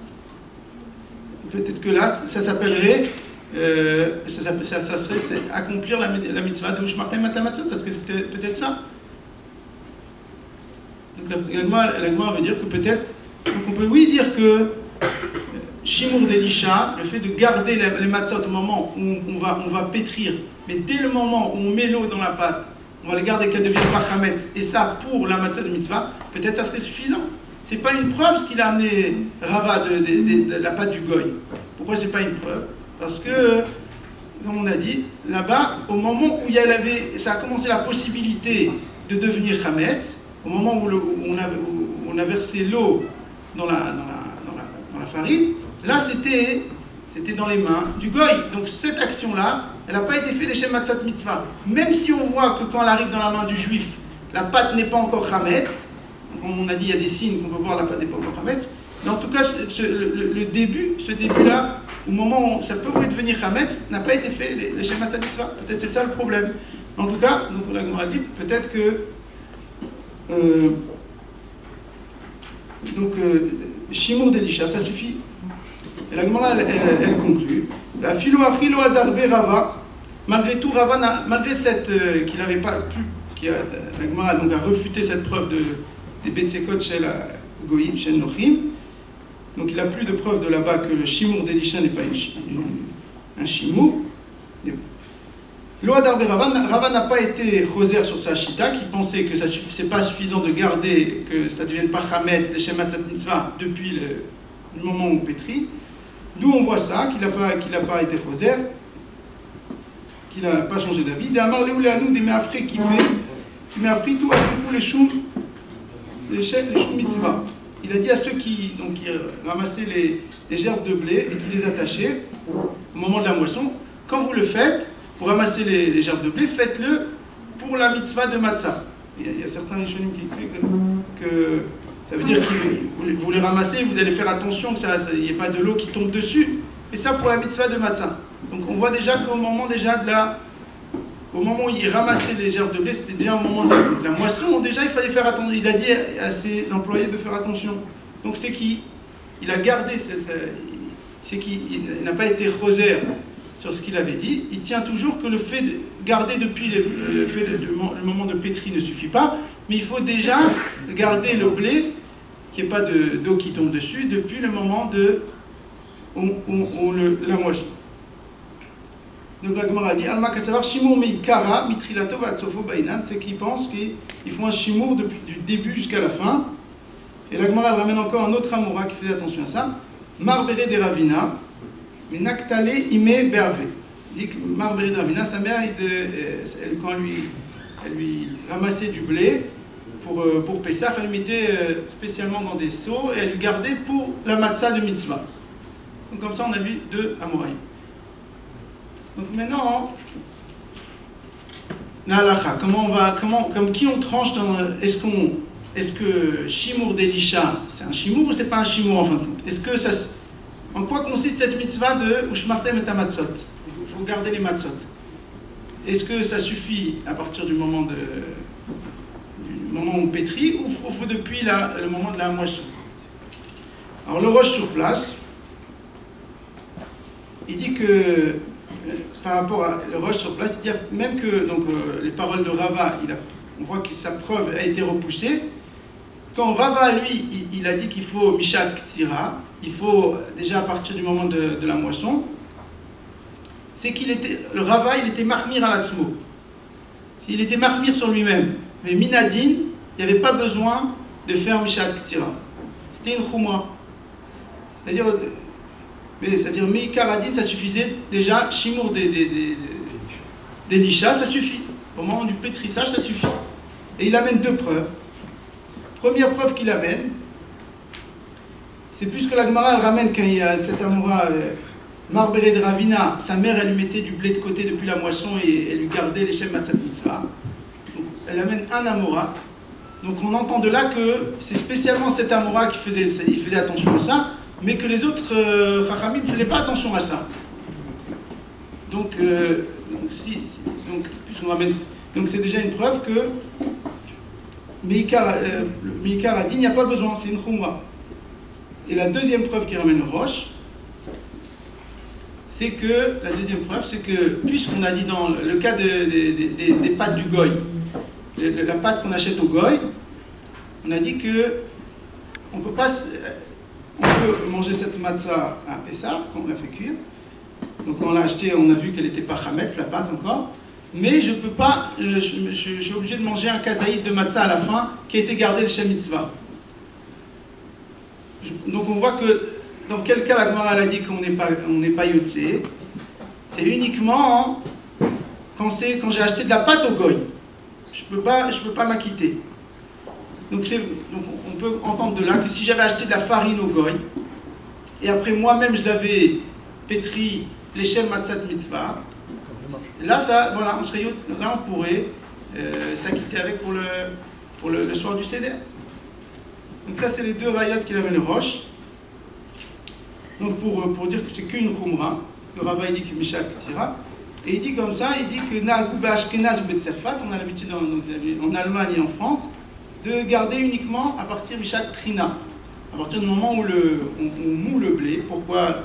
ça s'appellerait ça serait accomplir la mitzvah de Ushmartem Matamatzot, ça serait peut-être ça. Donc la Gemara veut dire que peut-être, donc on peut oui dire que Shimur d'Elisha, le fait de garder les matzot au moment où on va pétrir, mais dès le moment où on met l'eau dans la pâte, on va les garder qu'elle ne devienne pas chametz, et ça pour la matzot de mitzvah, peut-être ça serait suffisant. C'est pas une preuve ce qu'il a amené Rava de la pâte du goy. Pourquoi c'est pas une preuve? Parce que, comme on a dit, là-bas, au moment où ça a commencé la possibilité de devenir chametz, au moment où on a versé l'eau dans la farine, là c'était dans les mains du goy. Donc cette action-là, elle n'a pas été faite les Shem Matzat Mitzvah. Même si on voit que quand elle arrive dans la main du juif, la pâte n'est pas encore chametz, comme on a dit, il y a des signes qu'on peut voir la pâte n'est pas encore chametz, mais en tout cas, ce début-là, au moment où ça peut devenir chametz, n'a pas été fait les Shem Matzat Mitzvah. Peut-être c'est ça le problème. En tout cas, donc on a dit, peut-être que Shimur d'Elisha, ça suffit. Et la Gemara, elle conclut. La philo adarbe Rava, malgré tout, Rava, malgré qu'il n'avait pas pu, la Gemara donc a refuté cette preuve des Betsekot chez la Goïm, chez Nochim. Donc il n'a plus de preuve de là-bas que le Shimur d'Elisha n'est pas un Shimur. Loi d'Arbe Rava n'a pas été choser sur sa chita, qui pensait que c'est pas suffisant de garder, que ça ne devienne pas chametz, les Shem Matzat Mitzvah, depuis le moment où on pétrit. D'où on voit ça, qu'il n'a pas été choser, qu'il n'a pas changé d'avis. D'Amar Léoulé Anou, des Méafré qui m'a appris tout à fait les choum mitzvah. Il a dit à ceux qui ramassaient les gerbes de blé et qui les attachaient au moment de la moisson, quand vous le faites, pour ramasser les gerbes de blé, faites-le pour la mitzvah de matzah. Il y a certains rishonim qui expliquent que ça veut dire que vous les ramassez, vous allez faire attention qu'il n'y ait pas de l'eau qui tombe dessus. Et ça pour la mitzvah de matzah. Donc on voit déjà qu'au moment au moment où il ramassait les gerbes de blé, c'était déjà au moment de la moisson. Déjà il fallait faire attention. Il a dit à ses employés de faire attention. Donc c'est qu'il a gardé, c'est qu'il n'a pas été choser sur ce qu'il avait dit. Il tient toujours que le fait de garder depuis le moment de pétri ne suffit pas, mais il faut déjà garder le blé, qu'il n'y ait pas d'eau qui tombe dessus, depuis le moment de la moisson. Donc la Gemara dit, Alma Kassavar Shimur Meikara Mitrilato Vatsofo Bainan, c'est qu'ils pensent qu'ils font un Shimur du début jusqu'à la fin. Et la Gemara ramène encore un autre Amora qui fait attention à ça. Marbere de Ravina. Mais Naktale Ime Bervé. Il dit que Marberi Dravina, sa mère, quand elle lui ramassait du blé pour Pessah, elle le mettait spécialement dans des seaux et elle lui gardait pour la matzah de mitzvah. Donc comme ça, on a vu deux Amoraïm. Donc maintenant, la halakha, comme qui on tranche dans. Est-ce que Shimur d'Elisha, c'est un Shimur ou c'est pas un Shimur en fin de compte? En quoi consiste cette mitzvah de Ushmartem et Matzot? Il faut garder les matzot. Est-ce que ça suffit à partir du moment où on pétrit ou faut depuis le moment de la moisson? Alors le roche sur place, il dit que par rapport à le roche sur place, il dit même que les paroles de Rava, on voit que sa preuve a été repoussée. Quand Rava, lui, il a dit qu'il faut Mishat Ktsira, il faut déjà à partir du moment de la moisson, c'est le Rava, il était mahmir à l'atzmo. Il était mahmir sur lui-même. Mais Minadin, il n'y avait pas besoin de faire Mishat Ktsira. C'était une chumra. C'est-à-dire Meikar Adin, ça suffisait déjà, Shimur d'Elisha, ça suffit. Au moment du pétrissage, ça suffit. Et il amène deux preuves. Première preuve qu'il amène, c'est plus que la Gemara elle ramène quand il y a cet Amora, Marbere de Ravina, sa mère elle lui mettait du blé de côté depuis la moisson et elle lui gardait les Shem Matzat Mitzvah. Donc elle amène un Amora. Donc on entend de là que c'est spécialement cet Amora qui faisait attention à ça, mais que les autres Chachamim ne faisaient pas attention à ça. Donc c'est déjà une preuve que Meikar a dit il n'y a pas besoin, c'est une chumra. Et la deuxième preuve qui ramène le roche, c'est que, la deuxième preuve, c'est que, puisqu'on a dit dans le cas des pâtes du goy, la pâte qu'on achète au goy, on a dit que on peut manger cette matzah à Pessah, quand on l'a fait cuire. Donc on l'a acheté, on a vu qu'elle n'était pas chametz, la pâte encore. Mais je peux pas, je suis obligé de manger un kazaïd de matzah à la fin qui a été gardé le Shem Mitzvah. Donc on voit que dans quel cas la Gemara a dit qu'on n'est pas yotze. C'est uniquement quand j'ai acheté de la pâte au goy. Je peux pas m'acquitter. Donc on peut entendre de là que si j'avais acheté de la farine au goy, et après moi-même je l'avais pétri les Shem Matzat Mitzvah, là voilà, on pourrait s'acquitter avec pour le soir du Seder. Donc ça c'est les deux rayot qu'il avait le Roche. Donc pour dire que c'est qu'une Khumra, parce que Rava il dit que Mishat Ktira, et il dit comme ça, il dit que Na'agu Ba'ashkenaz Betzerfat, on a l'habitude en Allemagne et en France, de garder uniquement à partir de Mishat Trina, à partir du moment où on moule le blé. Pourquoi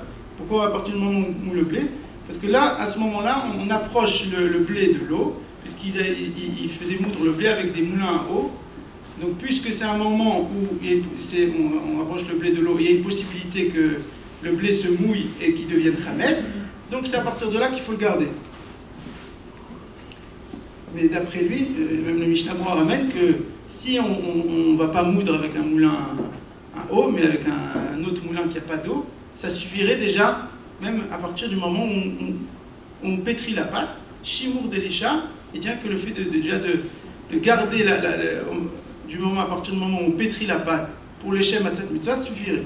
à partir du moment où on moule le blé? Parce que là, à ce moment-là, on approche le blé de l'eau, puisqu'ils faisaient moudre le blé avec des moulins à eau. Donc puisque c'est un moment où on approche le blé de l'eau, il y a une possibilité que le blé se mouille et qu'il devienne chametz, donc c'est à partir de là qu'il faut le garder. Mais d'après lui, même le Mishnah Berurah ramène que si on ne va pas moudre avec un moulin à eau, mais avec un autre moulin qui n'a pas d'eau, ça suffirait déjà, même à partir du moment où on pétrit la pâte, Shimour d'Elisha, et tient que le fait de garder à partir du moment où on pétrit la pâte pour les Shem Matzat Mitzvah, suffirait.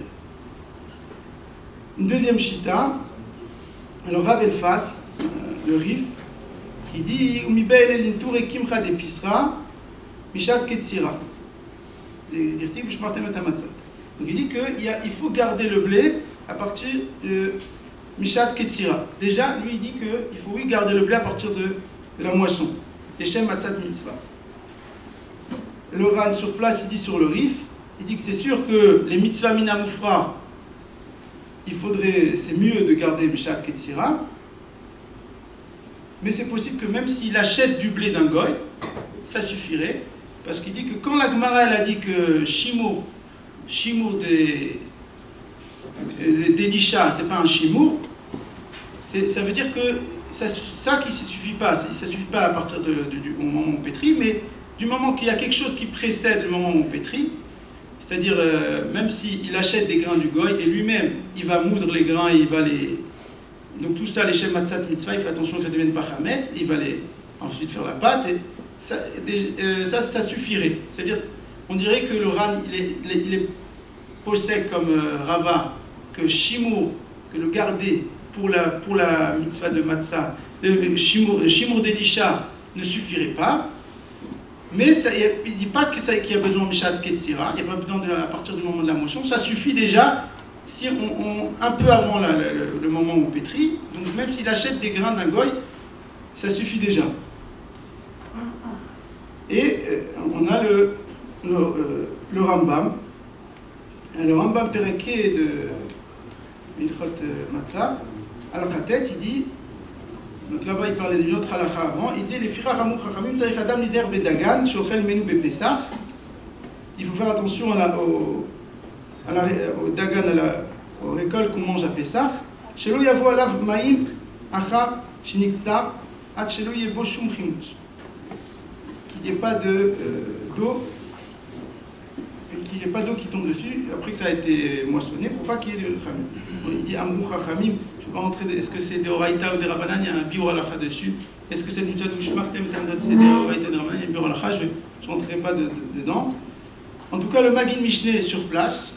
Une deuxième shita, alors Rav Elfas, le Rif, qui dit Umibe'el elintur ekimcha de pisra, mishat ketsira. Dirtiv ushmartem et amatzot. Donc il dit qu'il faut garder le blé à partir de mishat ketsira. Déjà, lui il dit qu'il faut garder le blé à partir de la moisson, les shem matzat mitzvah. Le Ran sur place, il dit sur le Rif, il dit que c'est sûr que les mitzvah mina mufra, c'est mieux de garder mishat ketsira. Mais c'est possible que même s'il achète du blé d'un goy, ça suffirait, parce qu'il dit que quand la Gemara elle a dit que Shimour d'Elisha, c'est pas un Shimour, ça veut dire que ça qui ne suffit pas, ça suffit pas à partir du moment où on pétrit, mais du moment qu'il y a quelque chose qui précède le moment où on pétrit, c'est-à-dire même s'il achète des grains du goy et lui-même il va moudre les grains et il va les... Donc tout ça, les Shem Matzat Mitzvah, il fait attention que ça ne devienne pas chametz, il va ensuite faire la pâte, et ça suffirait. C'est-à-dire, on dirait que le Ran, il est possède comme Rava, que Shimour, que le garder pour la mitzvah de Matzah, le Shimour d'Elisha ne suffirait pas, mais il ne dit pas qu'il y a besoin de Mishat Ketsira, il n'y a pas besoin à partir du moment de la moisson, ça suffit déjà. Si un peu avant le moment où on pétrit, donc même s'il achète des grains d'un goy, ça suffit déjà. Et on a le Rambam. Le Rambam Pereke de Milchot Matzah, Al-Khatet, il dit, donc là-bas il parlait d'une autre halakha avant, il dit les Fira Ramou Chachamim Tzarich Adam Lizer Bedagan, Shochel Menu Bepesach. Il faut faire attention au dagan, aux récoltes qu'on mange à Pessah, shelo yavo alav ma'im acha shiniktsar ad shelo yebo shum chimut, qu'il n'y ait pas d'eau qui tombe dessus après que ça a été moissonné pour pas qu'il y ait de chametz. Il dit amrou chachamim, je ne vais pas rentrer, est-ce que c'est des oraïta ou des rabanan, il y a un biur halacha dessus, est-ce que cette mitzvah de shmartem tamdot c'est des oraïta ou des rabanan, il y a un biur halacha, je ne rentrerai pas dedans. En tout cas, le Magid Mishneh sur place,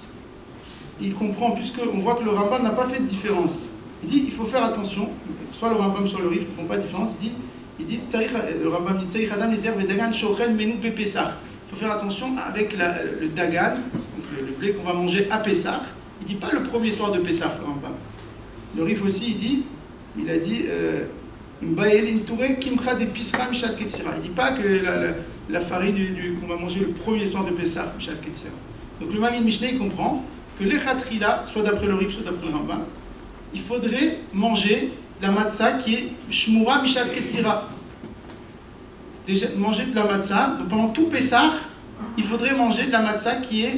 il comprend, puisqu'on voit que le Rambam n'a pas fait de différence. Il dit il faut faire attention, soit le Rambam soit le Rif ne font pas de différence, il dit le Rambam dit Tzarich Adam Lizer Bedagan Shochel Menu Bepesach. Il faut faire attention avec le Dagan, donc le blé qu'on va manger à Pessah. Il ne dit pas le premier soir de Pessah, le Rambam. Le Rif aussi, il a dit il ne dit pas que la farine qu'on va manger le premier soir de Pessah, Mishat Ketsira. Donc le Magid Mishneh il comprend que les khatrila, soit d'après le Rif, soit d'après le Rambam, il faudrait manger la matzah qui est shmura mishat ketzira. Déjà, manger de la matzah, donc pendant tout Pessah, il faudrait manger de la matzah qui a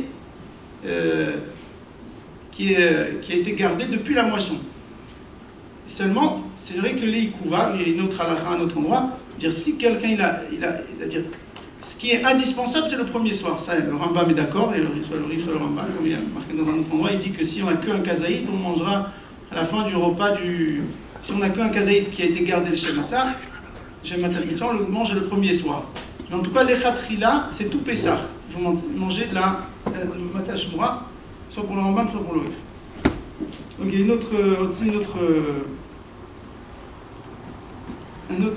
été gardée depuis la moisson. Seulement, c'est vrai que les ikouva, il y a une autre halakha à un autre endroit, dire si quelqu'un dire, ce qui est indispensable, c'est le premier soir. Ça, le Rambam est d'accord, et soit le Rif, soit le Rambam, comme il y a marqué dans un autre endroit, il dit que si on n'a qu'un kazaït, on mangera à la fin du repas du. Si on n'a qu'un kazaït qui a été gardé le Shem Matzah, on le mange le premier soir. Mais en tout cas, les khatrila, c'est tout Pessah. Il faut manger de la Matzah Shmura, soit pour le Rambam, soit pour le Rif. Donc il y a un autre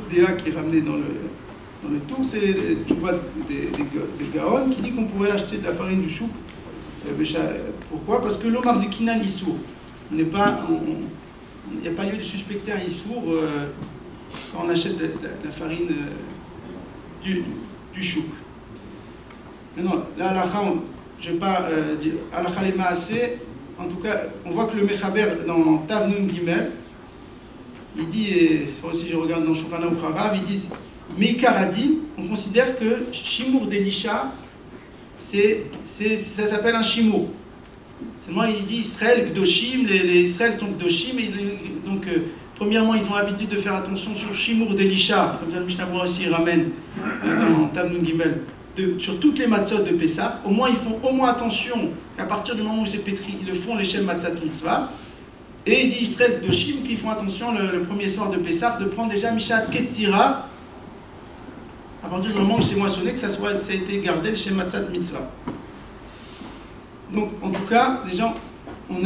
déa qui est ramené dans le tour, c'est tu vois des Gaon qui dit qu'on pourrait acheter de la farine du chouk. Pourquoi? Parce que l'Omar Zikinan Issour. Il n'y a pas lieu de suspecter un Issour quand on achète de la farine du chouk. Maintenant, là, je ne vais pas dire halakha le maaseh. En tout cas, on voit que le Mechaber dans Tav Nun Gimel, il dit, et ça aussi je regarde dans Shulchan Aruch Harav, ils disent Meikar Adin, on considère que Shimour d'Elisha, ça s'appelle un Shimour. Seulement il dit Israël Gdoshim, les Israël sont Gdoshim, donc premièrement ils ont l'habitude de faire attention sur Shimour d'Elisha, comme ça le Mishnah Berurah aussi ramène dans Tav Nun Gimel. Sur toutes les matzot de Pessah, au moins ils font au moins attention qu'à partir du moment où c'est pétri, ils le font les Shem Matzat Mitzvah. Et il dit Israël Doshim qui font attention le premier soir de Pessah de prendre déjà Mishat Ketzira à partir du moment où c'est moissonné, que ça a été gardé le Shem Matzat Mitzvah. Donc en tout cas, déjà on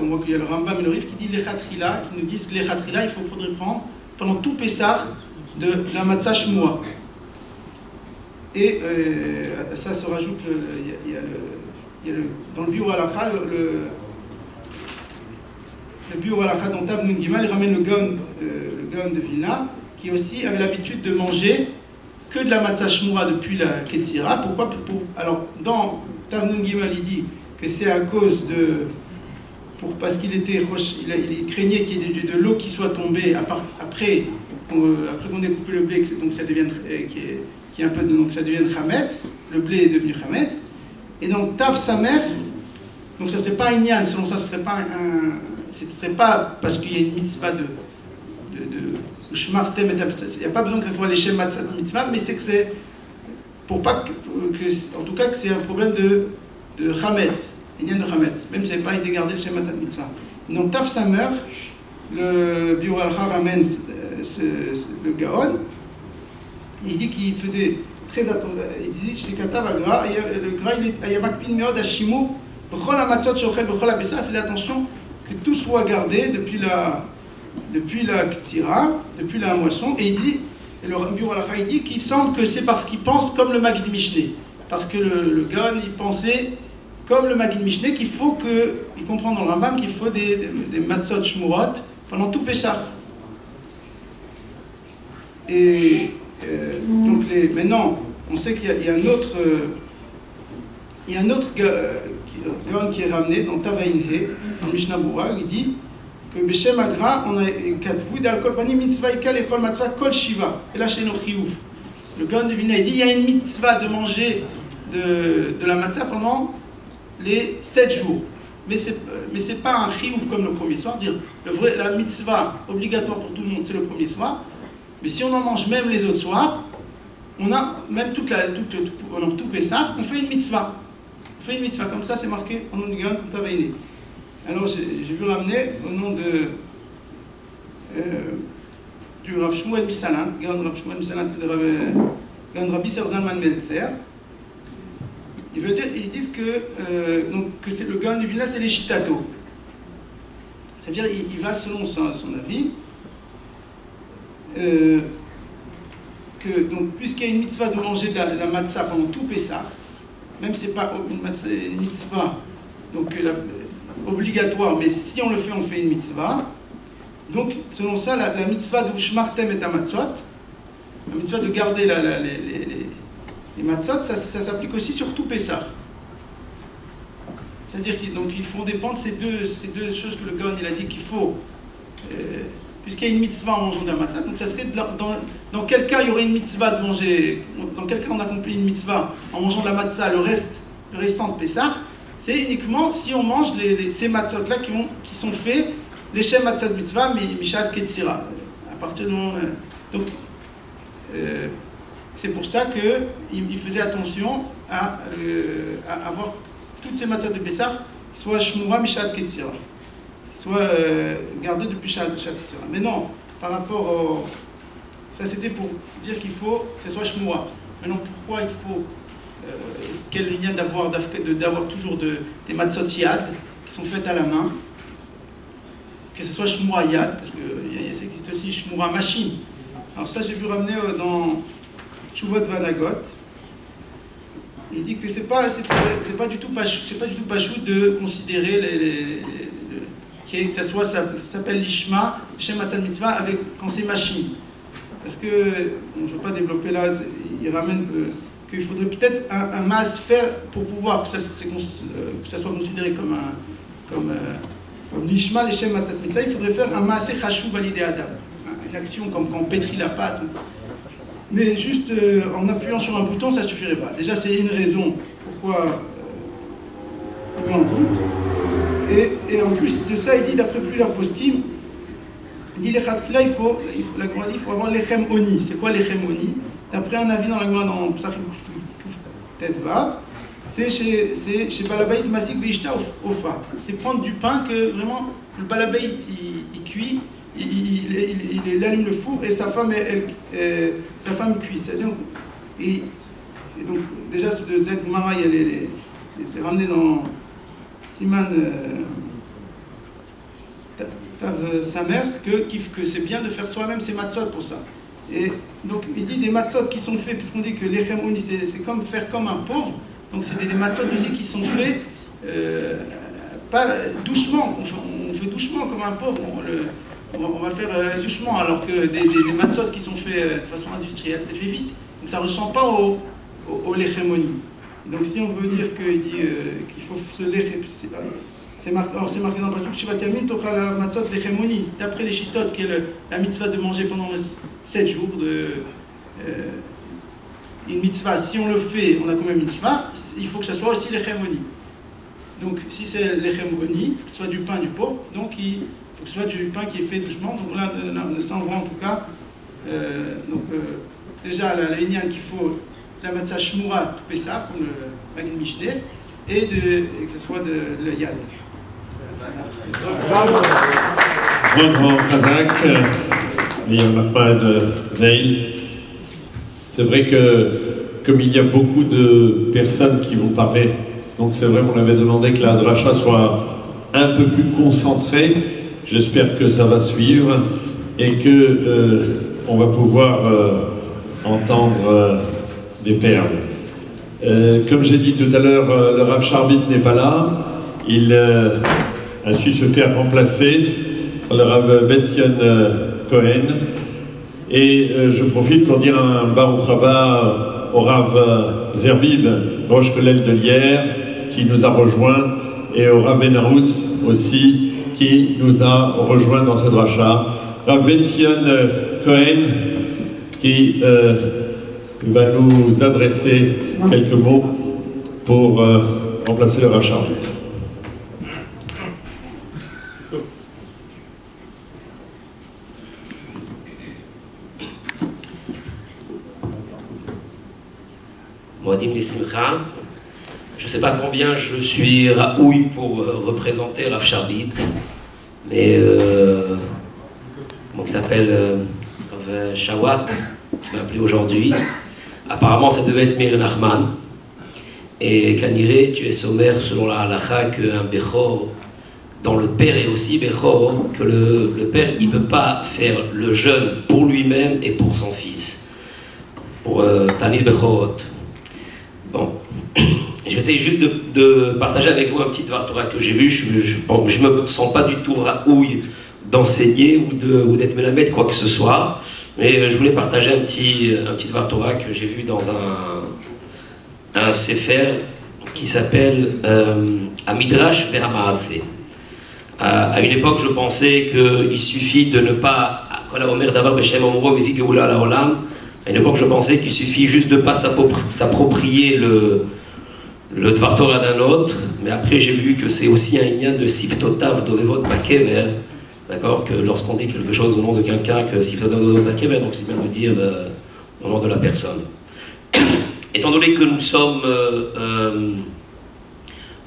voit qu'il y a le Rambam et le Rif qui dit les Khatrila, qui nous disent que les Khatrila il faudrait prendre pendant tout Pessah de la Matzah Shmua. Et ça se rajoute, dans le Biur Halakha, le Biur Halakha dans Tav Nun Gimel, il ramène le Gaon de Vilna, qui aussi avait l'habitude de manger que de la matzah shmura depuis la Ketzira. Pourquoi? Alors, dans Tav Nun Gimel, il dit que c'est à cause de. Parce qu'il il craignait qu'il y ait de l'eau qui soit tombée après qu'on ait coupé le blé, donc ça devienne. Donc ça devient Chametz, le blé est devenu Chametz. Et donc Tav Samer, donc ça ne serait pas un Inyan, selon ça, ce serait pas parce qu'il y a une mitzvah de Shmartem, il n'y a pas besoin que ce soit les Shem Matzat mitzvah, mais c'est que c'est pour pas en tout cas que c'est un problème de Chametz, Inyan de Chametz, même si ça n'a pas été gardé le Shem Matzat mitzvah. Donc Tav Samer, le Biur Halakha ramène le Gaon. Il dit qu'il faisait très attention. Il dit chez Katav Agra, le Gra il est Ayamakpin Meod Hashimou, Bechol Hamatzot Shochel Bechol Habessa, il faisait attention que tout soit gardé depuis la Ktsira, depuis la moisson. Et il dit, et le Biur Halakha il dit qu'il semble que c'est parce qu'il pense comme le Magid Mishneh. Parce que le Gaon il pensait comme le Magid Mishneh qu'il faut il comprend dans le Rambam qu'il faut des Matzot Shmurot pendant tout Pessah. Et donc maintenant, on sait qu'il y a un autre Gaon qui est ramené dans Tavainhe, dans Mishnah Berurah, il dit que Beshem Agra, on a Katvu d'alcool pani mitzvah ikal echol matzvah kol shiva. Et là, chez nos chiyuv. Le Gaon de Vilna, il dit il y a une mitzvah de manger de la matzah pendant les 7 jours. Mais c'est pas un chiyuv comme le premier soir. Dire la mitzvah obligatoire pour tout le monde, c'est le premier soir. Mais si on en mange même les autres soirs, on a même pendant tout Pessah, on fait une mitzvah. On fait une mitzvah, comme ça c'est marqué au nom du Gaon Tavainhe. Alors j'ai vu ramener au nom du Rav Shmuel Misalant, Gaon Rav Shmuel Misalant et de Gaon Rabbi Zalman Meltzer. Ils disent que c'est le Gaon du Vilna, c'est les Shitato. C'est-à-dire il va selon son avis. Donc, puisqu'il y a une mitzvah de manger de la matzah pendant tout Pessah, même si ce n'est pas une mitzvah donc, obligatoire, mais si on le fait, on fait une mitzvah. Donc, selon ça, la mitzvah de Shmartem et Amatzot, la mitzvah de garder les matzot, ça s'applique aussi sur tout Pessah. C'est-à-dire qu'ils font dépendre ces deux choses que le Gaon il a dit qu'il faut puisqu'il y a une mitzvah en mangeant de la matzah, donc ça serait dans quel cas il y aurait une mitzvah de manger, dans quel cas on accomplit une mitzvah en mangeant de la matzah, le restant de Pessah, c'est uniquement si on mange ces matzot-là qui sont faits, les shem matzah de mitzvah, mishat ketzira. À partir du moment, donc, c'est pour ça qu'il faisait attention à avoir toutes ces matières de Pessah, soit shmura mishat ketzira, soit gardées depuis mishat ketzira. Mais non, par rapport au... Ça c'était pour dire qu'il faut que ce soit shmura. Maintenant, pourquoi il faut... quel lien d'avoir toujours des matzot yad qui sont faites à la main, que ce soit shmura yad, parce que ça existe aussi shmura machine. Alors ça j'ai vu ramener dans Tshuvot Vanagot. Il dit que c'est pas du tout pachou de considérer que ça s'appelle l'ishma, Shem Matan Mitzvah, quand c'est machine. Parce que, je ne veux pas développer là, il ramène qu'il faudrait peut-être un masse faire pour pouvoir que ça soit considéré comme l'ishma, Shem Matan Mitzvah, il faudrait faire un masse chachou validé Adam. Une action comme quand on pétrit la pâte. Mais juste en appuyant sur un bouton, ça ne suffirait pas. Déjà, c'est une raison pourquoi il met en route. Et en plus de ça, il dit, d'après plusieurs poskim, il dit, la Gemara dit, il faut avoir l'echem oni. C'est quoi l'echem oni? D'après un avis dans la Gemara, dans Psachim Tetva, c'est chez Balabait Masik Veishta Ofa. C'est prendre du pain que vraiment, le Balabait, il cuit. Il allume le four et sa femme cuit. Et donc, déjà, de cette Gemara, c'est ramené dans Siman Tav Samer que c'est bien de faire soi-même ses matzot pour ça. Et donc, il dit des matzot qui sont faits, puisqu'on dit que l'echem oni, c'est comme faire comme un pauvre. Donc, c'est des matzot aussi qui sont faits pas doucement. On fait doucement comme un pauvre. On va faire doucement, alors que des matzot qui sont faits de façon industrielle, c'est fait vite. Donc ça ne ressemble pas au lechem-oni. Donc si on veut dire qu'il faut se lechem, c'est marqué dans le passage Shivat Yamin, Tocha la matzot lechem-oni. D'après les Shitot, qui est la mitzvah de manger pendant 7 jours, une mitzvah, si on le fait, on a quand même une mitzvah, il faut que ça soit aussi lechem-oni. Donc si c'est lechem-oni, que ce soit du pain du porc, donc il faut que ce soit du pain qui est fait doucement. Donc là, on s'en voit en tout cas. Déjà, la lignane qu'il faut la matzah shmura tout Pessah, comme le Magid Mishneh, et que ce soit de le yad. Grand Chazak, Meir Nachman Veil. C'est vrai que, comme il y a beaucoup de personnes qui vont parler, donc c'est vrai qu'on avait demandé que la dracha soit un peu plus concentrée. J'espère que ça va suivre et que on va pouvoir entendre des perles. Comme j'ai dit tout à l'heure, le Rav Sharbit n'est pas là. Il a su se faire remplacer par le Rav Betzion Cohen. Et je profite pour dire un Baruch Haba au Rav Zerbib, Rosh Kollel de Lierre, qui nous a rejoints, et au Rav Benarous aussi, qui nous a rejoints dans ce dracha. Rav Betzion Cohen, qui va nous adresser quelques mots pour remplacer le Rav Sharbit. Moadim Lissimcha. Je ne sais pas combien je suis raoui pour représenter Rav Sharbit, mais comment il s'appelle, Rav Shawat, qui m'a appelé aujourd'hui. Apparemment, ça devait être Meir Nachman. Et Kaniré, tu es sommaire selon la halakha qu'un Bechor, dont le père est aussi Bechor, que le père, il ne peut pas faire le jeûne pour lui-même et pour son fils. Pour Tanit Bechorot. Bon. Je vais essayer juste de partager avec vous un petit Dvar Torah que j'ai vu. Je ne me sens pas du tout raouille d'enseigner ou d'être mélamède, quoi que ce soit. Mais je voulais partager un petit Dvar Torah que j'ai vu dans un sefer qui s'appelle Amidrash Ve'Hamaaseh. À une époque, je pensais qu'il suffit de ne pas... À une époque, je pensais qu'il suffit juste de ne pas s'approprier le Dvar Torah d'un autre, mais après j'ai vu que c'est aussi un lien de Siftotav Dovevot Bakever, d'accord, que lorsqu'on dit quelque chose au nom de quelqu'un, que Siftotav Dovevot Bakever, donc c'est bien de dire au nom de la personne. Étant donné que nous sommes...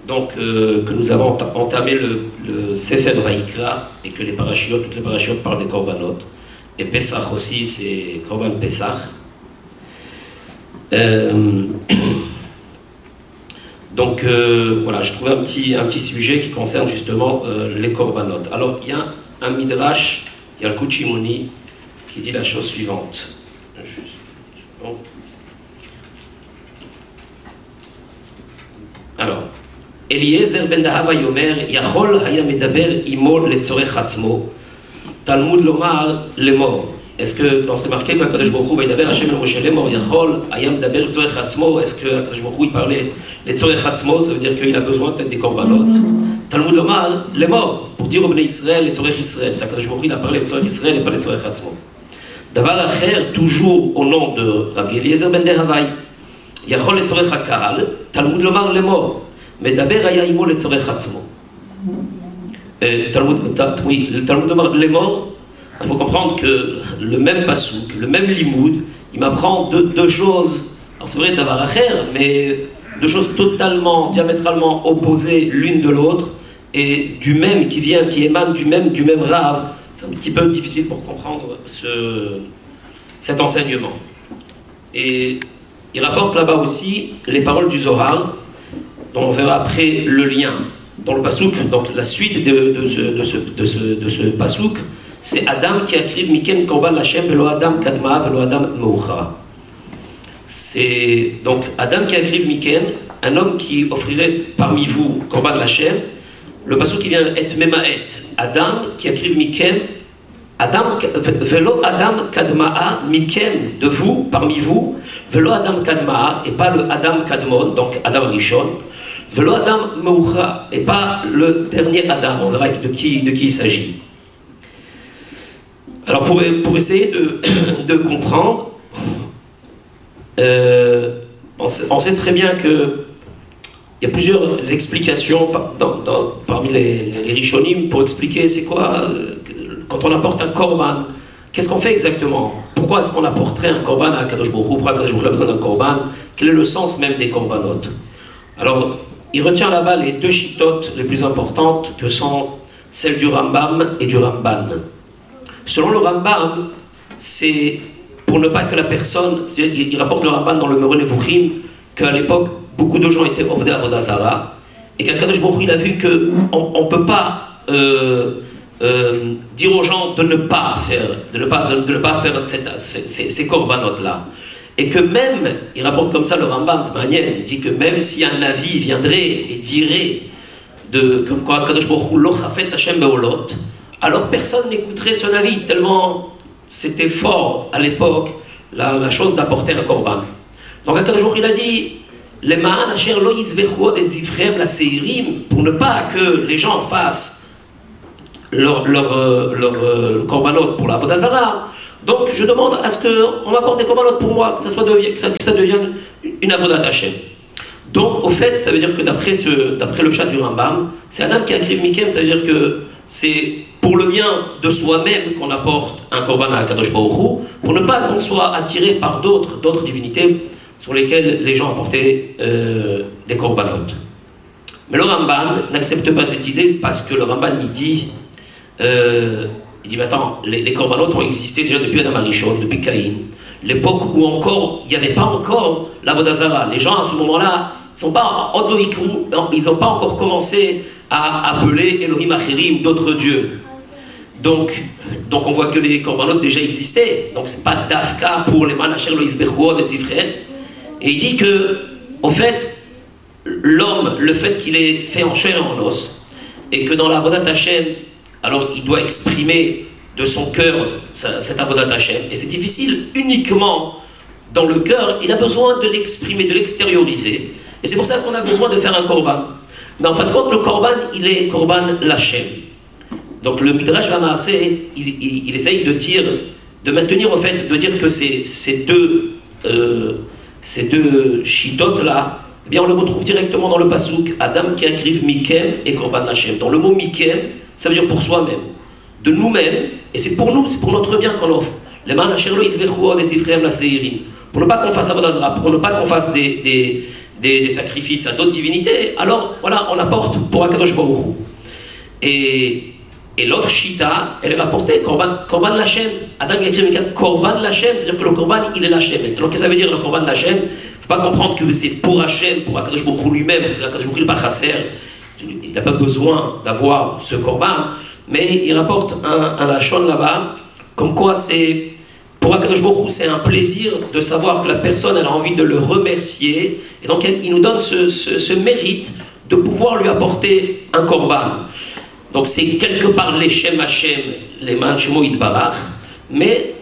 que nous avons entamé le Sefer Vaikra et que toutes les parachutes parlent des korbanot, et Pesach aussi, c'est Korban Pesach. Donc voilà, je trouvais un petit sujet qui concerne justement les korbanot. Alors il y a un midrash, Yalkut Shimoni, qui dit la chose suivante. Alors, Eliezer ben Dahava Yomer, Yachol haya medaber imo letzorech atzmo, Talmud lomar lemor. Est-ce que quand c'est marqué qu'Akadosh Baruch Hu va daber Hashem el Moshe lemor, Yachol haya medaber letzorech atzmo, est-ce que Akadosh Baruch Hu il parlait letzorech atzmo, ça veut dire qu'il a besoin peut-être des korbanot. Talmud lomar lemor, pour dire au Bnei Israël letzorech Israël, c'est Akadosh Baruch Hu il a parlé letzorech Israël et pas letzorech atzmo. Davar acher, toujours au nom de Rabbi Eliezer ben Dahava, Yachol letzorech hakahal, Talmud lomar lemor. Mais d'abord, il y a un mot le tzorech atzmo. Oui, le Talmud demande les morts. Il faut comprendre que le même pasouk, le même limoud, il m'apprend deux choses. Alors c'est vrai d'avoir acher, mais deux choses totalement, diamétralement opposées l'une de l'autre et du même qui émane du même rave. C'est un petit peu difficile pour comprendre cet enseignement. Et il rapporte là-bas aussi les paroles du Zohar. On verra après le lien dans le pasouk. Donc la suite de ce pasouk, c'est Adam qui akriv miken korban l'Hashem velo Adam kadma velo Adam meucha. C'est donc Adam qui akriv miken, un homme qui offrirait parmi vous korban l'Hashem. Le pasouk qui vient et memaet. Adam qui akriv miken, Adam velo Adam kadmaa miken de vous parmi vous, velo Adam kadmaa et pas le Adam kadmon, donc Adam Rishon. Velo Adam Meucha, et pas le dernier Adam, on verra de qui il s'agit. Alors pour essayer de comprendre, on sait très bien qu'il y a plusieurs explications parmi les Rishonim pour expliquer c'est quoi, quand on apporte un korban, qu'est-ce qu'on fait exactement? Pourquoi est-ce qu'on apporterait un korban à Kadosh Baruch Hu? Pourquoi Kadosh Baruch Hu a besoin d'un korban? Quel est le sens même des korbanot? Alors, il retient là-bas les deux chitotes les plus importantes que sont celles du Rambam et du Ramban. Selon le Rambam, c'est pour ne pas que la personne, il rapporte le Ramban dans le Moreh Nevuchim, qu'à l'époque, beaucoup de gens étaient Ovdei Avodah Zara, et qu'Akadosh Baruch Hu il a vu qu'on ne peut pas dire aux gens de ne pas faire ces korbanot-là. Et que même, il rapporte comme ça le Rambam, il dit que même si un avis viendrait et dirait comme quoi Kadosh Baruch Hu lo chafetz Hashem beolot, alors personne n'écouterait son avis, tellement c'était fort à l'époque la chose d'apporter un korban. Donc Kadosh Baruch Hu il a dit les ma'an asher lo yizvechu od et zifrem la seirim, pour ne pas que les gens fassent leur korbanot pour la avodah zara. Donc je demande à ce qu'on m'apporte des korbanot pour moi, que ça devienne une avodat Hashem. Donc au fait, ça veut dire que d'après le pshat du Rambam, c'est Adam qui akriv mikem, ça veut dire que c'est pour le bien de soi-même qu'on apporte un korban à Kadosh Baruch Hu, pour ne pas qu'on soit attiré par d'autres divinités sur lesquelles les gens apportaient des korbanot. Mais le Rambam n'accepte pas cette idée parce que le Rambam il dit mais attends, les korbanot ont existé déjà depuis Adam Arishon, depuis Caïn, l'époque où encore, il n'y avait pas encore l'avodah zara. Les gens à ce moment-là, ils n'ont pas encore commencé à appeler Elohim Acherim, d'autres dieux. Donc on voit que les korbanot déjà existaient, donc c'est pas d'Afka pour les Manasher lo Yizbechuot et Zifret. Et il dit que, au fait, l'homme, le fait qu'il est fait en chair et en os, et que dans l'avodat Hashem, alors il doit exprimer de son cœur cet avodat Hashem. Et c'est difficile uniquement dans le cœur, il a besoin de l'exprimer, de l'extérioriser. Et c'est pour ça qu'on a besoin de faire un korban. Mais en fin de compte, le korban, il est korban l'Hashem. Donc le Midrash Vamaasé, il essaye de dire, de maintenir au fait, de dire que ces deux chitotes là, eh bien on le retrouve directement dans le Passouk, Adam qui écrive Mikem et Korban Hashem. Dans le mot Mikem, ça veut dire pour soi-même, de nous-mêmes, et c'est pour nous, c'est pour notre bien qu'on offre. Les man asher lo yizvechu od et zivrehem la seirim. Pour ne pas qu'on fasse avodah zara, pour ne pas qu'on fasse des sacrifices à d'autres divinités, alors voilà, on apporte pour Akadosh Baruch Hu. Et l'autre Shita, elle est rapportée, Korban Lachem. Adam qui a écrit Korban Lachem, c'est-à-dire que le Korban, il est Lachem. Donc, qu'est-ce que ça veut dire le Korban Lachem? Il ne faut pas comprendre que c'est pour Hachem, pour Akadosh Baruch Hu lui-même, c'est Akadosh Baruch Hu, il n'est pas chasser. Il n'a pas besoin d'avoir ce Korban, mais il rapporte un Lachon là-bas, comme quoi c'est, pour Akadosh Baruch Hu, c'est un plaisir de savoir que la personne, elle a envie de le remercier, et donc il nous donne ce mérite de pouvoir lui apporter un Korban. Donc c'est quelque part les Shem Hashem, les Man Shemo Yitbarach, mais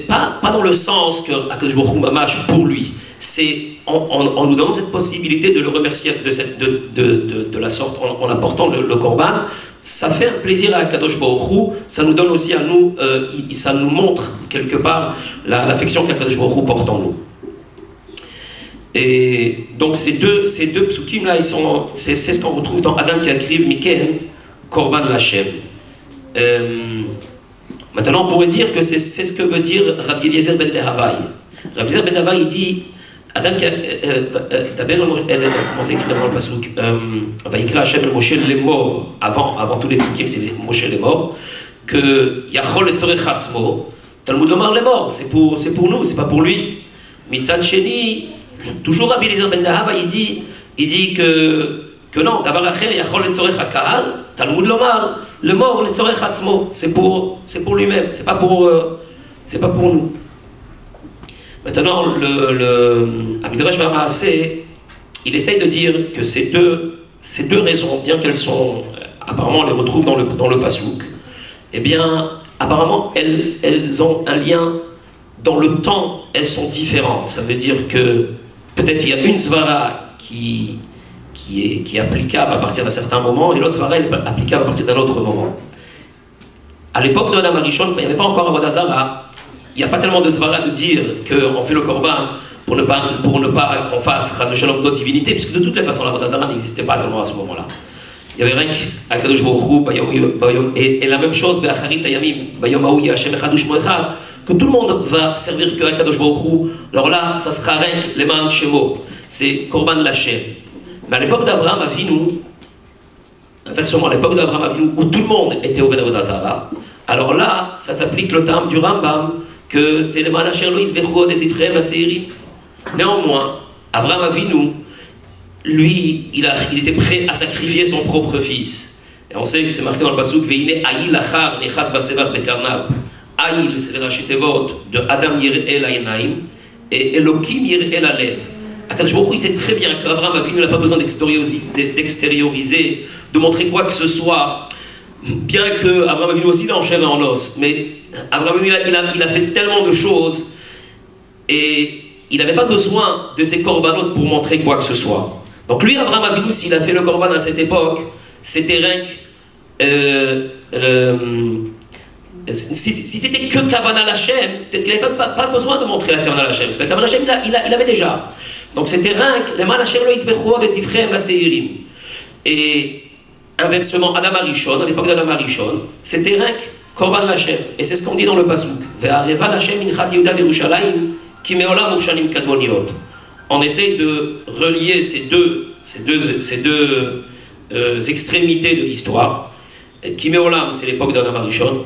pas dans le sens que Akadosh Baruch Hu mamash pour lui. C'est en nous donnant cette possibilité de le remercier de la sorte, en apportant le Korban, ça fait un plaisir à Akadosh Baruch Hu, ça nous donne aussi à nous, ça nous montre quelque part l'affection qu'Akadosh Baruch Hu porte en nous. Et donc ces deux psukim là, c'est ce qu'on retrouve dans Adam qui écrive Mikem, Korban Lachem. Maintenant, on pourrait dire que c'est ce que veut dire Rabbi Eliezer ben Dehavai. Rabbi Eliezer ben Dehavai, il dit Adam qui d'abord, elle a commencé à écrire dans le Passouk Vaikra Hashem el Moshe les morts, avant tous les psukim, c'est Moshe les morts, que Yachol et Tzorech Hatzmo, Talmud Lomar les morts, c'est pour nous, c'est pas pour lui. Mitzad Sheni, toujours Rabbi Eliezer ben Dehavai, il dit que non, Davar Acher Yachol et Tzorech HaKahal, Talmud Lomar, le mort, le Tzorech Hatzmo, c'est pour lui-même, c'est pas pour nous. Maintenant, le Midrash Vamaasé, il essaye de dire que ces deux raisons, bien qu'elles sont, apparemment on les retrouve dans le Passouk, eh bien, apparemment, elles ont un lien dans le temps, elles sont différentes. Ça veut dire que peut-être il y a une svara qui est applicable à partir d'un certain moment, et l'autre svara est applicable à partir d'un autre moment. À l'époque de Adam Arishon, quand il n'y avait pas encore Avodah Zara, il n'y a pas tellement de svara de dire qu'on fait le korban pour ne pas qu'on fasse Chas v'Shalom d'autres divinités, puisque de toutes les façons l'Avodah Zara n'existait pas tellement à ce moment-là. Il y avait rien qu'Akadosh Baruch Hu, et la même chose, Be'acharit Hayamim, Bayom Ha'u Hashem Echad U'Shmo Echad, que tout le monde va servir que Akadosh Baruch Hu. Alors là, ça sera rien que les Man Shemo, c'est Korban Lachem. Mais à l'époque d'Abraham Avinu, inversement, à l'époque d'Abraham Avinu, où tout le monde était au Avodah Zara, alors là, ça s'applique le terme du Rambam, que c'est les Man asher lo yizvechu od et zivrehem la seirim. Néanmoins, Abraham Avinu, lui, il était prêt à sacrifier son propre fils. Et on sait que c'est marqué dans le pasuk, Veine Aïl achar nechas basevar bekarnav. Aïl, c'est le Rashi Tevot de Adam yir'e la'enaim et Elokim yir'e la'lev. Akadosh Baruch Hu, il sait très bien qu'Abraham Avinu n'a pas besoin d'extérioriser, de montrer quoi que ce soit. Bien que Abraham Avinu aussi l'enchaîne en os, mais Abraham Avinu il a fait tellement de choses et il n'avait pas besoin de ses korbanot pour montrer quoi que ce soit. Donc lui, Abraham Avinu, s'il a fait le korban à cette époque, c'était rien que si c'était que Kavanah Lachem, peut-être qu'il n'avait pas besoin de montrer la Kavanah Lachem, parce que la Kavanah Lachem, il avait déjà. Donc c'était rien que les Man asher lo yizvechu od et zivrehem la seirim. Et inversement, Adam Arishon, à l'époque d'Adam Arishon, c'était rien que Korban Lachem. Et c'est ce qu'on dit dans le Pasuk. Ve'areva Lachem minchat Yehuda ve'Yerushalayim ki me'olam urshanim kadmoniot. On essaie de relier ces deux extrémités de l'histoire. Ki me'olam, c'est l'époque d'Adam Arishon.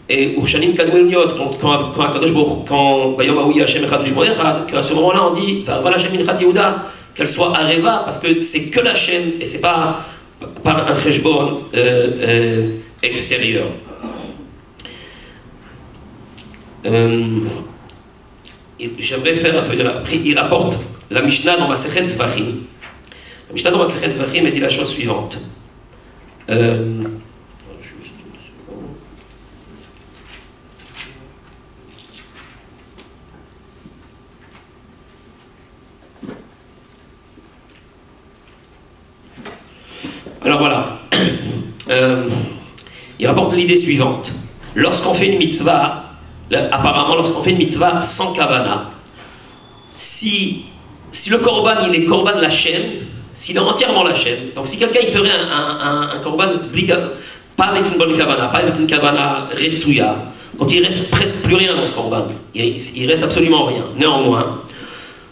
Et urshanim kadmoniot, quand Bayom Ha'u Hashem Echad U'Shmo Echad, qu'à ce moment-là on dit Ve'areva Lachem minchat Yehuda, qu'elle soit Areva, parce que c'est que Lachem, et c'est pas par un cheshbon extérieur. J'aimerais faire, ça veut dire, après il rapporte la Mishnah dans Masechet Zvachim. La Mishnah dans Masechet Zvachim dit la chose suivante. Alors voilà. il rapporte l'idée suivante. Lorsqu'on fait une mitzvah, apparemment lorsqu'on fait une mitzvah sans kavana, si le korban il est korban lachem, s'il est entièrement lachem, donc si quelqu'un il ferait un korban pas avec une bonne kavana, pas avec une kavana retsuya, donc il reste presque plus rien dans ce korban, il reste absolument rien. Néanmoins,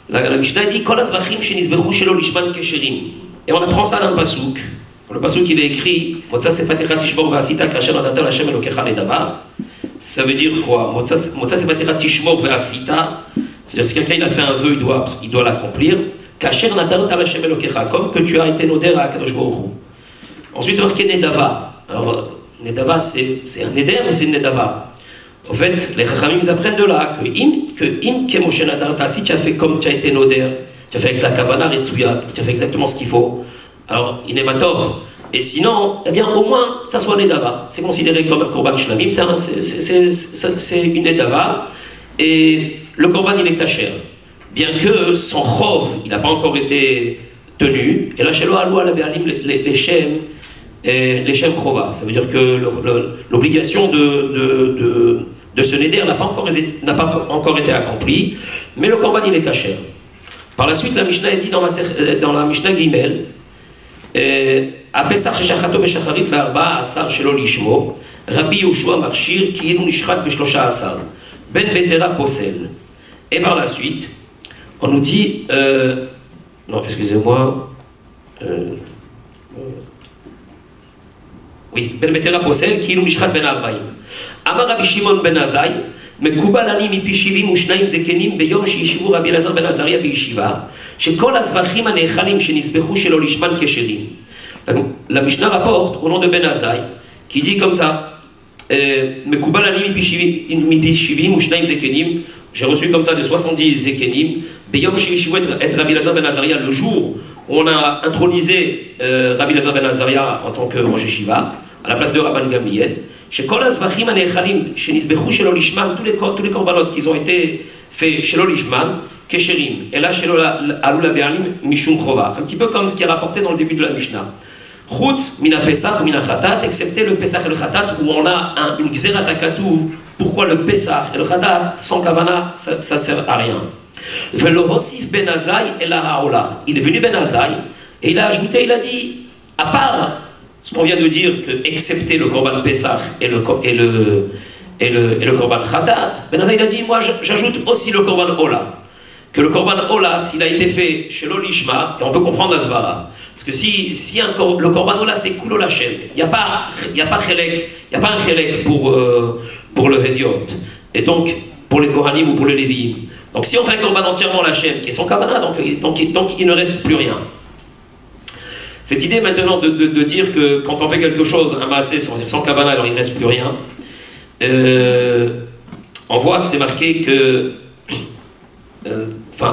la Mishnah dit Kol azvachim shenizbechu shelo lishman kesherim, et on apprend ça dans le pasuk. Le pasuk il est écrit Motza sefatecha tishmor ve'asita kasher nadatar Hashem elokecha ledavar. Ça veut dire quoi? Motza sefatecha tishmor ve'asita, c'est-à-dire si quelqu'un il a fait un vœu, il doit l'accomplir. Kasher nadatar Hashem elokecha, comme que tu as été nodé à Akadosh Baruch Hu. Ensuite c'est marqué nedava. Alors nedava c'est un neder ou c'est une nedava? En fait, les Chachamim ils apprennent de là que im kemoshe nadarta, si tu as fait comme tu as été nodé, tu as fait avec la kavana retsuyat, tu as fait exactement ce qu'il faut. Alors, il n'est pas tort. Et sinon, eh bien, au moins, ça soit nedava. C'est considéré comme un korban shlamim, c'est une nedava. Et le korban, il est kasher. Bien que son chov, il n'a pas encore été tenu. Et là, chez l'Oalou à la Béalim, les shem chova. Ça veut dire que l'obligation de ce neder n'a pas encore été accomplie. Mais le korban, il est kasher. Par la suite, la Mishnah est dit dans la Mishnah Gimel, הפסח ששחטו בשחרית ב14 שלא לשמו, רבי יהושע מכשיר כאילו נשחט ב13, בן בתרה פוסל. Et par la suite, on nous dit, non, excusez-moi, oui, בן בתרה פוסל כאילו נשחט בן 40. אמר רבי שמעון בן עזאי, מקובל אני מפי 72 זקנים ביום שישבו רבי אלעזר בן עזריה בישיבה, שכל הזבחים הנאכלים שנזבחו שלא לשמן כשרים. La Mishnah rapporte au nom de Ben Azaï, qui dit comme ça, מקובל אני מפי 72 זקנים, j'ai reçu comme ça de 70 זקנים, ביום שישבו את רבי אלעזר בן עזריה, le jour où on a intronisé Rabbi Elazar ben Azaria en tant que Rosh Yeshiva, à la place de Rabban Gamliel, שכל הזבחים הנאכלים שנזבחו שלא לשמן, tous les corbanotes qui ont été faits שלא לשמן, כשרים, et là שלא עלו לבעלים משום חובה, un petit peu comme ce qui est rapporté dans le début de la Mishnah. Chutz mina Pesach ou mina Chatat, excepté le Pesach et le Chatat où on a une Gzerat HaKatuv. Pourquoi le Pesach et le Chatat sans Kavana, ça sert à rien. Velo Hosif Ben Azaï et la Haola. Il est venu Ben Azaï et il a ajouté, il a dit, à part ce qu'on vient de dire, que excepté le Korban Pesach et le Korban Chatat, Ben Azaï il a dit, moi j'ajoute aussi le Korban Ola. Que le Korban Ola, s'il a été fait chez l'Olishma, et on peut comprendre Azvara. Parce que si le Korban Ola c'est Kulo Lachem, il n'y a pas un Chelek pour le Hediot, et donc pour les Kohanim ou pour les Lévi'im. Donc si on fait un Korban entièrement Lachem, qui est sans Kavana, donc il ne reste plus rien. Cette idée maintenant de dire que quand on fait quelque chose, un maasé sans Kavana, alors il ne reste plus rien, on voit que c'est marqué que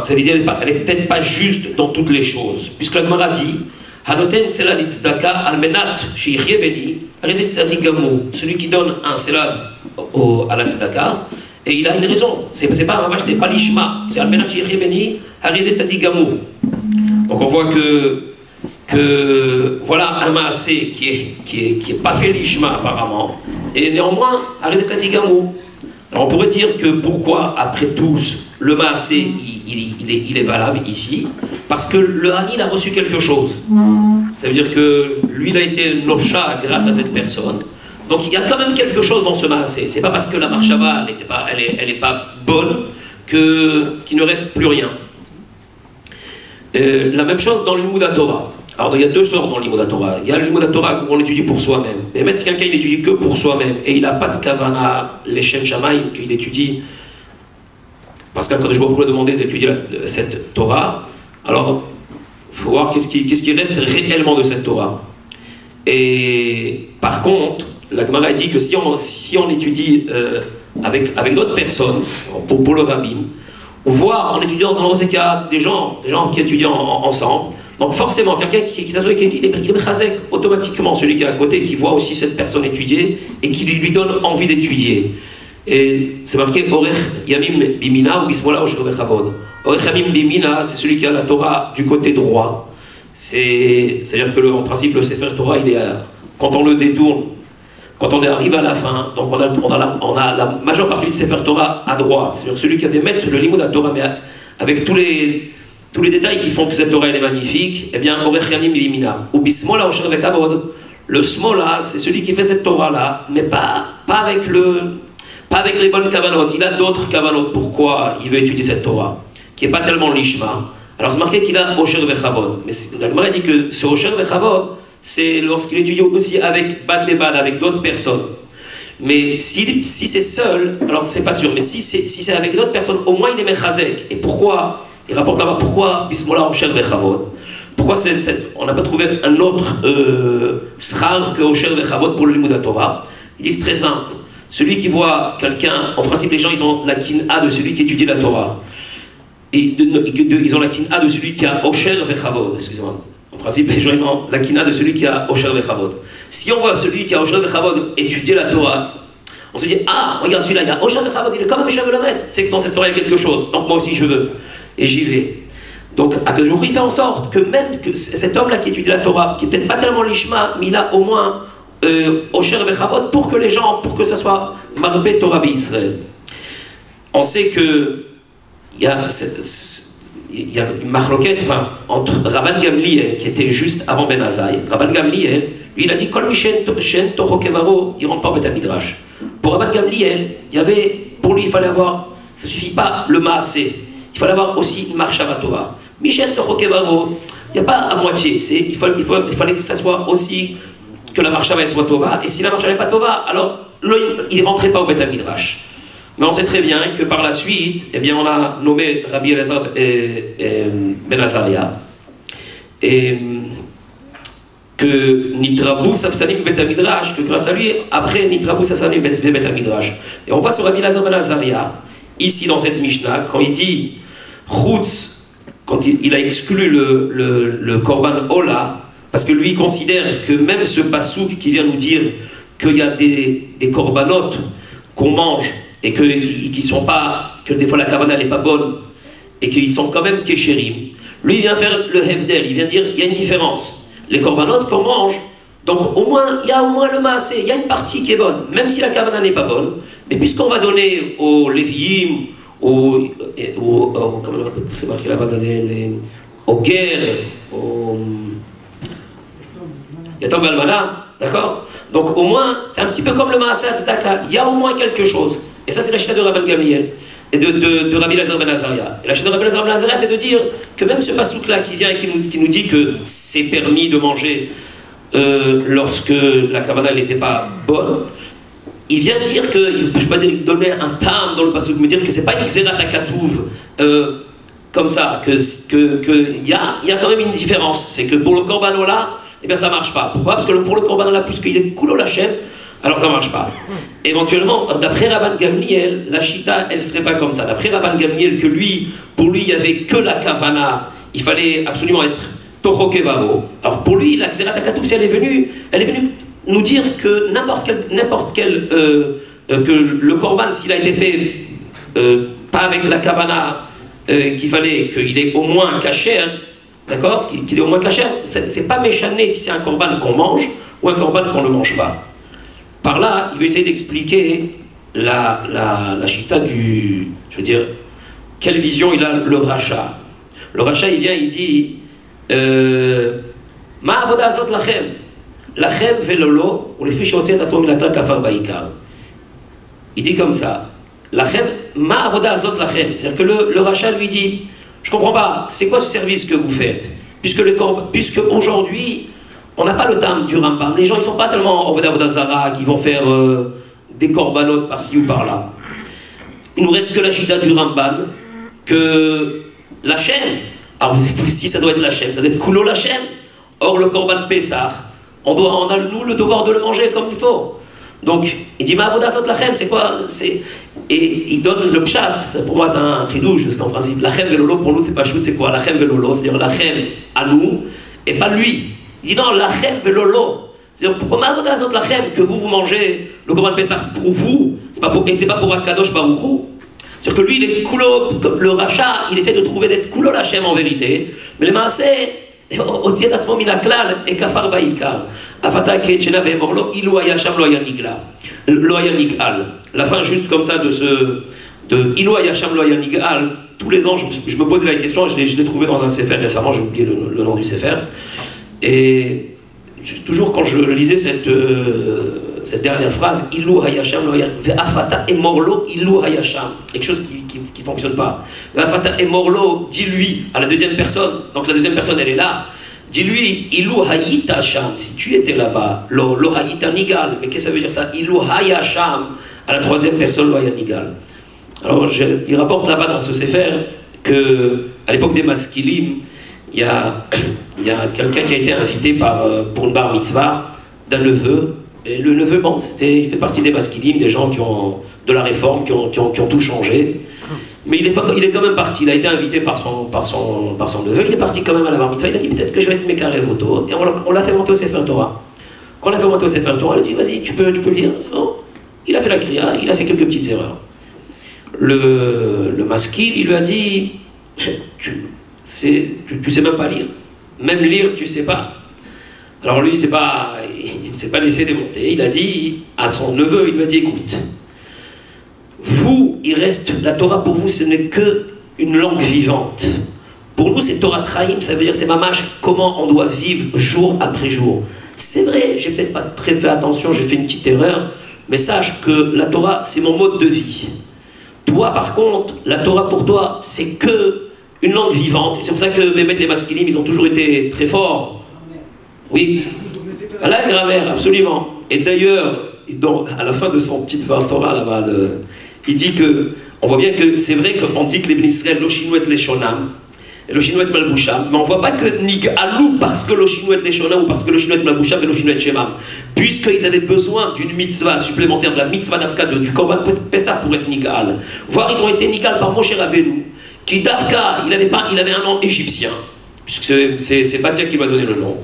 cette idée, elle n'est peut-être pas juste dans toutes les choses. Puisque la Gemara dit Hanoten sela litzdaka almenat sheyichyeh beni arezet tzadik gamur. Celui qui donne un sela à la tzedaka, et il a une raison. C'est pas mamash, c'est pas l'ishma, c'est almenat sheyichyeh beni arezet tzadik gamur. Donc on voit que voilà un maasé qui est pas fait l'ishma apparemment, et néanmoins arezet tzadik gamur. Alors on pourrait dire que pourquoi après tous le maasé il est valable ici, parce que le Hani il a reçu quelque chose. Ça veut dire que lui il a été nosha grâce à cette personne. Donc il y a quand même quelque chose dans ce maasé. C'est pas parce que la marshava elle est pas bonne qu'il ne reste plus rien. La même chose dans le Limud Torah. Alors il y a deux sortes dans le Limud Torah. Il y a le Limud Torah où on étudie pour soi-même. Mais même si quelqu'un il étudie que pour soi-même et il n'a pas de kavana l'Eshem Shamayim, qu'il étudie parce qu'Akadosh Baruch Hu a demandé d'étudier cette Torah, alors il faut voir qu'est-ce qui reste réellement de cette Torah. Et par contre, la Gemara dit que si on étudie avec d'autres personnes, pour le rabbin, ou voire en étudiant dans un endroit, c'est qu'il y a des gens qui étudient ensemble, donc forcément, quelqu'un qui s'assoit et qui étudie, il est mechazek automatiquement celui qui est à côté, qui voit aussi cette personne étudier et qui lui donne envie d'étudier. Et c'est marqué Orech Yamim Bimina ou Bismola ou Shorech Avod. Orech Yamim Bimina, c'est celui qui a la Torah du côté droit. C'est-à-dire que en principe, le Sefer Torah, quand on le détourne quand on arrive à la fin, donc on a la majeure partie du Sefer Torah à droite, c'est-à-dire celui qui avait mettre le Limud à Torah, mais avec tous les détails qui font que cette Torah elle est magnifique, eh bien, Orech Yanim Ilimina. Ou Bismola Osher Vekavod, le Smola, c'est celui qui fait cette Torah-là, mais pas avec les bonnes kavanot. Il a d'autres kavanot. Pourquoi il veut étudier cette Torah, qui n'est pas tellement l'Ishma. Alors c'est marqué qu'il a Osher Vechavod. Mais la Gemara dit que ce Osher Vechavod, c'est lorsqu'il étudie aussi avec Bad Bebad, avec d'autres personnes. Mais si c'est seul, alors c'est pas sûr, mais si c'est avec d'autres personnes, au moins il est Mechazek. Et pourquoi? Il rapporte là-bas, pourquoi Bismillah Osher Vechavod? Pourquoi on n'a pas trouvé un autre srar que Osher Vechavod pour le Limud Torah? Ils disent très simple. Celui qui voit quelqu'un, en principe les gens ils ont la kin'a de celui qui étudie la Torah. Et ils ont la kin'a de celui qui a Osher Vechavod, excusez-moi. En principe les gens ils ont la kin'a de celui qui a Osher Vechavod. Si on voit celui qui a Osher Vechavod étudier la Torah, on se dit, ah, regarde celui-là, il a Osher Vechavod, il est quand même Osher Vechavod, c'est que dans cette Torah il y a quelque chose, donc moi aussi je veux, et j'y vais. Donc, Akadosh Baruch Hu, il fait en sorte que même que cet homme-là qui étudie la Torah, qui n'est peut-être pas tellement l'Ishma, mais il a au moins Osher Vechavod pour que les gens, pour que ça soit Marbé Torah Israël. On sait que il y a une marloquette entre Rabban Gamliel, qui était juste avant Ben Azaï. Rabban Gamliel, lui, il a dit Kol Mishen Toho Kevaro, il ne rentre pas au Beth Midrash. Pour Rabban Gamliel, pour lui, il fallait avoir, ça ne suffit pas le Maasé, il fallait avoir aussi une marche à Torah. Michel Torokevaro, il n'y a pas à moitié, il fallait que ça soit aussi que la marche soit Tova, et si la marche n'est pas Tova, alors il ne rentrait pas au Beth Midrash. Mais on sait très bien que par la suite, eh bien, on a nommé Rabbi Elazar Ben Azaria, et que Nitrabou Safsanim Bet Midrash, que grâce à lui, après Nitrabou Safsanim Bet Midrash. Et on voit sur Rabbi Elazar Ben Azaria, ici dans cette Mishnah, quand il dit Chutz, quand il a exclu le Korban Ola, parce que lui il considère que même ce pasouk qui vient nous dire qu'il y a des korbanotes qu'on mange et que des fois la kavana n'est pas bonne et qu'ils sont quand même kesherim, lui il vient faire le hefdel, il vient dire il y a une différence. Les korbanotes qu'on mange, donc il y a au moins le maasé, il y a une partie qui est bonne, même si la kavana n'est pas bonne, mais puisqu'on va donner aux Lévi'im, c'est marqué là-bas aux guerres, aux Yatom Valmana, d'accord? Donc au moins, c'est un petit peu comme le Maaseh Tzedaka, il y a au moins quelque chose. Et ça c'est la chita de Rabban Gamliel, et de Rabbi Elazar Ben Azaria. Et la chita de Rabbi Elazar Ben Azaria, c'est de dire que même ce pasouk-là qui vient et qui nous dit que c'est permis de manger lorsque la kavana n'était pas bonne, il vient dire que, je ne peux pas dire donner un tam dans le passage, mais dire que c'est pas une xérat akatouv comme ça, qu'il y a quand même une différence. C'est que pour le korban ola, eh bien ça marche pas. Pourquoi? Parce que pour le korban ola, puisqu'il est kulo lachem, alors ça marche pas. Éventuellement, d'après Rabban Gamliel, la chita, elle serait pas comme ça. D'après Rabban Gamliel, que pour lui, il y avait que la kavana, il fallait absolument être toho kevavo. Alors pour lui, la xérat akatouv, si elle est venue nous dire que n'importe quel que le korban, s'il a été fait pas avec la kavana qu'il fallait, qu'il est au moins kasher, d'accord, qu'il est au moins kasher, c'est pas méchané si c'est un korban qu'on mange ou un korban qu'on ne mange pas. Par là, il va essayer d'expliquer la chita je veux dire, quelle vision il a le Racha. Le Racha, il vient, il dit Ma avoda azot lachem. Lachem velolo, ou les fiches entières t'atzom ilata kafar baïkar. Il dit comme ça. Lachem, ma avoda azot lachem. C'est-à-dire que le Racha lui dit, je comprends pas, c'est quoi ce service que vous faites? Puisque aujourd'hui, on n'a pas le terme du Rambam. Les gens, ils sont pas tellement avoda zara qui vont faire des corbanotes par-ci ou par-là. Il nous reste que la chita du Rambam, que l'Hachem. Alors, si ça doit être l'Hachem, ça doit être kulo l'Hachem. Or, le korban Pessah, on a nous le devoir de le manger comme il faut. Donc, il dit, ma avoda zot lachem, c'est quoi? Et il donne le pshat, pour moi c'est un chidouche, parce qu'en principe, lachem velolo, pour nous c'est pas chout, c'est quoi? Lachem velolo, c'est-à-dire lachem à nous, et pas lui. Il dit non, lachem velolo. C'est-à-dire, pourquoi ma avoda zot lachem, que vous mangez le korban Pessah pour vous, et c'est pas pour Akadosh Baruch Hu. C'est-à-dire que lui, il est kulo, le Racha, il essaie de trouver d'être kulo lachem en vérité, mais le maaseh, הוציא את עצמו מן הכלל, כפר בעיקר. Afata Ketchena Vemorlo, Ilou Hayasham Lo Nigal. La fin juste comme ça de Ilou Hayasham Lo Nigal, tous les ans, je me posais la question, je l'ai trouvé dans un sefer récemment, j'ai oublié le nom du sefer. Et toujours quand je lisais cette dernière phrase, Ilou Hayasham Lo Afata Emorlo, Ilou Hayasham, quelque chose qui fonctionne pas. Afata Emorlo, dis-lui à la deuxième personne, donc la deuxième personne elle est là. Dis-lui, Ilou Hayita Sham, si tu étais là-bas, Lo Hayita Nigal, mais qu'est-ce que ça veut dire ça? Ilou Hayasham, à la troisième personne, Lo Hayat Nigal. Alors, il rapporte là-bas dans ce sefer qu'à l'époque des Maskilim, il y a quelqu'un qui a été invité pour une bar mitzvah d'un neveu. Et le neveu, bon, il fait partie des Maskilim, des gens de la réforme, qui ont tout changé. Mais il est quand même parti, il a été invité par son neveu, il est parti quand même à la bar mitzvah, il a dit peut-être que je vais être mécaré voto, et on l'a fait monter au Sefer Torah. Quand on l'a fait monter au Sefer Torah, il a dit vas-y, tu peux lire. Non. Il a fait la kriya, il a fait quelques petites erreurs. Le maskil, il lui a dit tu sais même pas lire, même lire tu sais pas. Alors lui, il ne s'est pas laissé démonter, il a dit à son neveu, il lui a dit écoute, vous, il reste, la Torah pour vous, ce n'est que une langue vivante. Pour nous, c'est Torah Traim, ça veut dire c'est mamash, comment on doit vivre jour après jour. C'est vrai, j'ai peut-être pas très fait attention, j'ai fait une petite erreur, mais sache que la Torah, c'est mon mode de vie. Toi, par contre, la Torah pour toi, c'est que une langue vivante. C'est pour ça que les Maskilim, ils ont toujours été très forts. Oui, à la grammaire, absolument. Et d'ailleurs, à la fin de son petit Torah là-bas, il dit que, on voit bien que c'est vrai qu'on dit que les Bnei Israël, l'Oshinouet Leshonam, et l'Oshinouet Malboucham, mais on ne voit pas que Nigalou parce que l'Oshinouet Leshonam ou parce que l'Oshinouet Malboucham et l'Oshinouet Shemam, puisqu'ils avaient besoin d'une mitzvah supplémentaire, de la mitzvah d'Afka, du Korban Pessah pour être Nigal. Voire ils ont été Nigal par Moshe Rabbeinu, qui d'Afka, il avait un nom égyptien, puisque c'est Batia qui m'a donné le nom.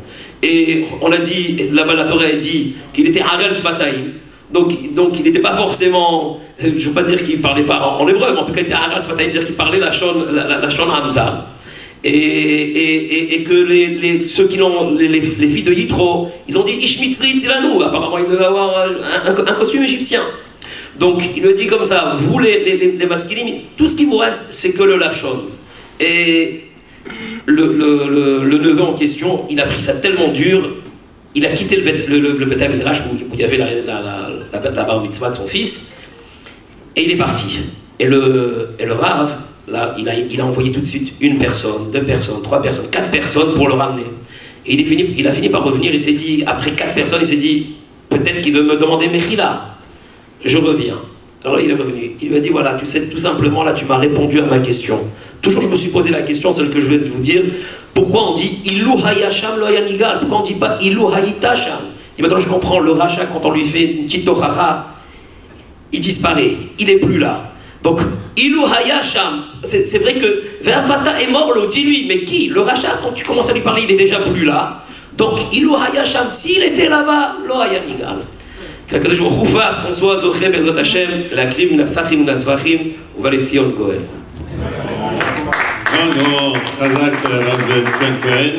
Et on a dit, là-bas la Torah a dit qu'il était Agal Sfataim. Donc il n'était pas forcément, je ne veux pas dire qu'il ne parlait pas en hébreu, mais en tout cas il était Aral Sfataim, c'est-à-dire qu'il parlait la Shon Hamza. Et que ceux qui l'ont, les filles de Yitro, ils ont dit Ishmitzri Tzilanou, apparemment il devait avoir un costume égyptien. Donc il le dit comme ça, vous les Maskilim, tout ce qui vous reste c'est que le Lachon. Et le neveu en question, il a pris ça tellement dur. Il a quitté le Beth Midrash où il y avait la bar mitzvah de son fils, et il est parti. Et le Rav, là, il a envoyé tout de suite une personne, 2 personnes, 3 personnes, 4 personnes pour le ramener. Et il a fini par revenir, il s'est dit, après 4 personnes, il s'est dit, peut-être qu'il veut me demander Mechila, je reviens. Alors là, il est revenu, il lui a dit, voilà, tu sais, tout simplement, là, tu m'as répondu à ma question. Toujours, je me suis posé la question, celle que je vais vous dire, pourquoi on dit Ilou Hayasham Lo Hayanigal? Pourquoi on ne dit pas Ilou Hayitasham? Et maintenant je comprends, le rachat, quand on lui fait une petite tochacha, il disparaît, il n'est plus là. Donc Ilou Hayasham, c'est vrai que Ve'afata est mort, dis-lui, mais qui? Le rachat, quand tu commences à lui parler, il n'est déjà plus là. Donc Ilou Hayasham, s'il était là-bas, Lo Hayanigal. qu'akadosh baruch hu fasse qu'on soit zoché bezrat Hashem להקריב מן הפסחים והזבחים ובא לציון גואל. Chazak Rav Tzvi Cohen.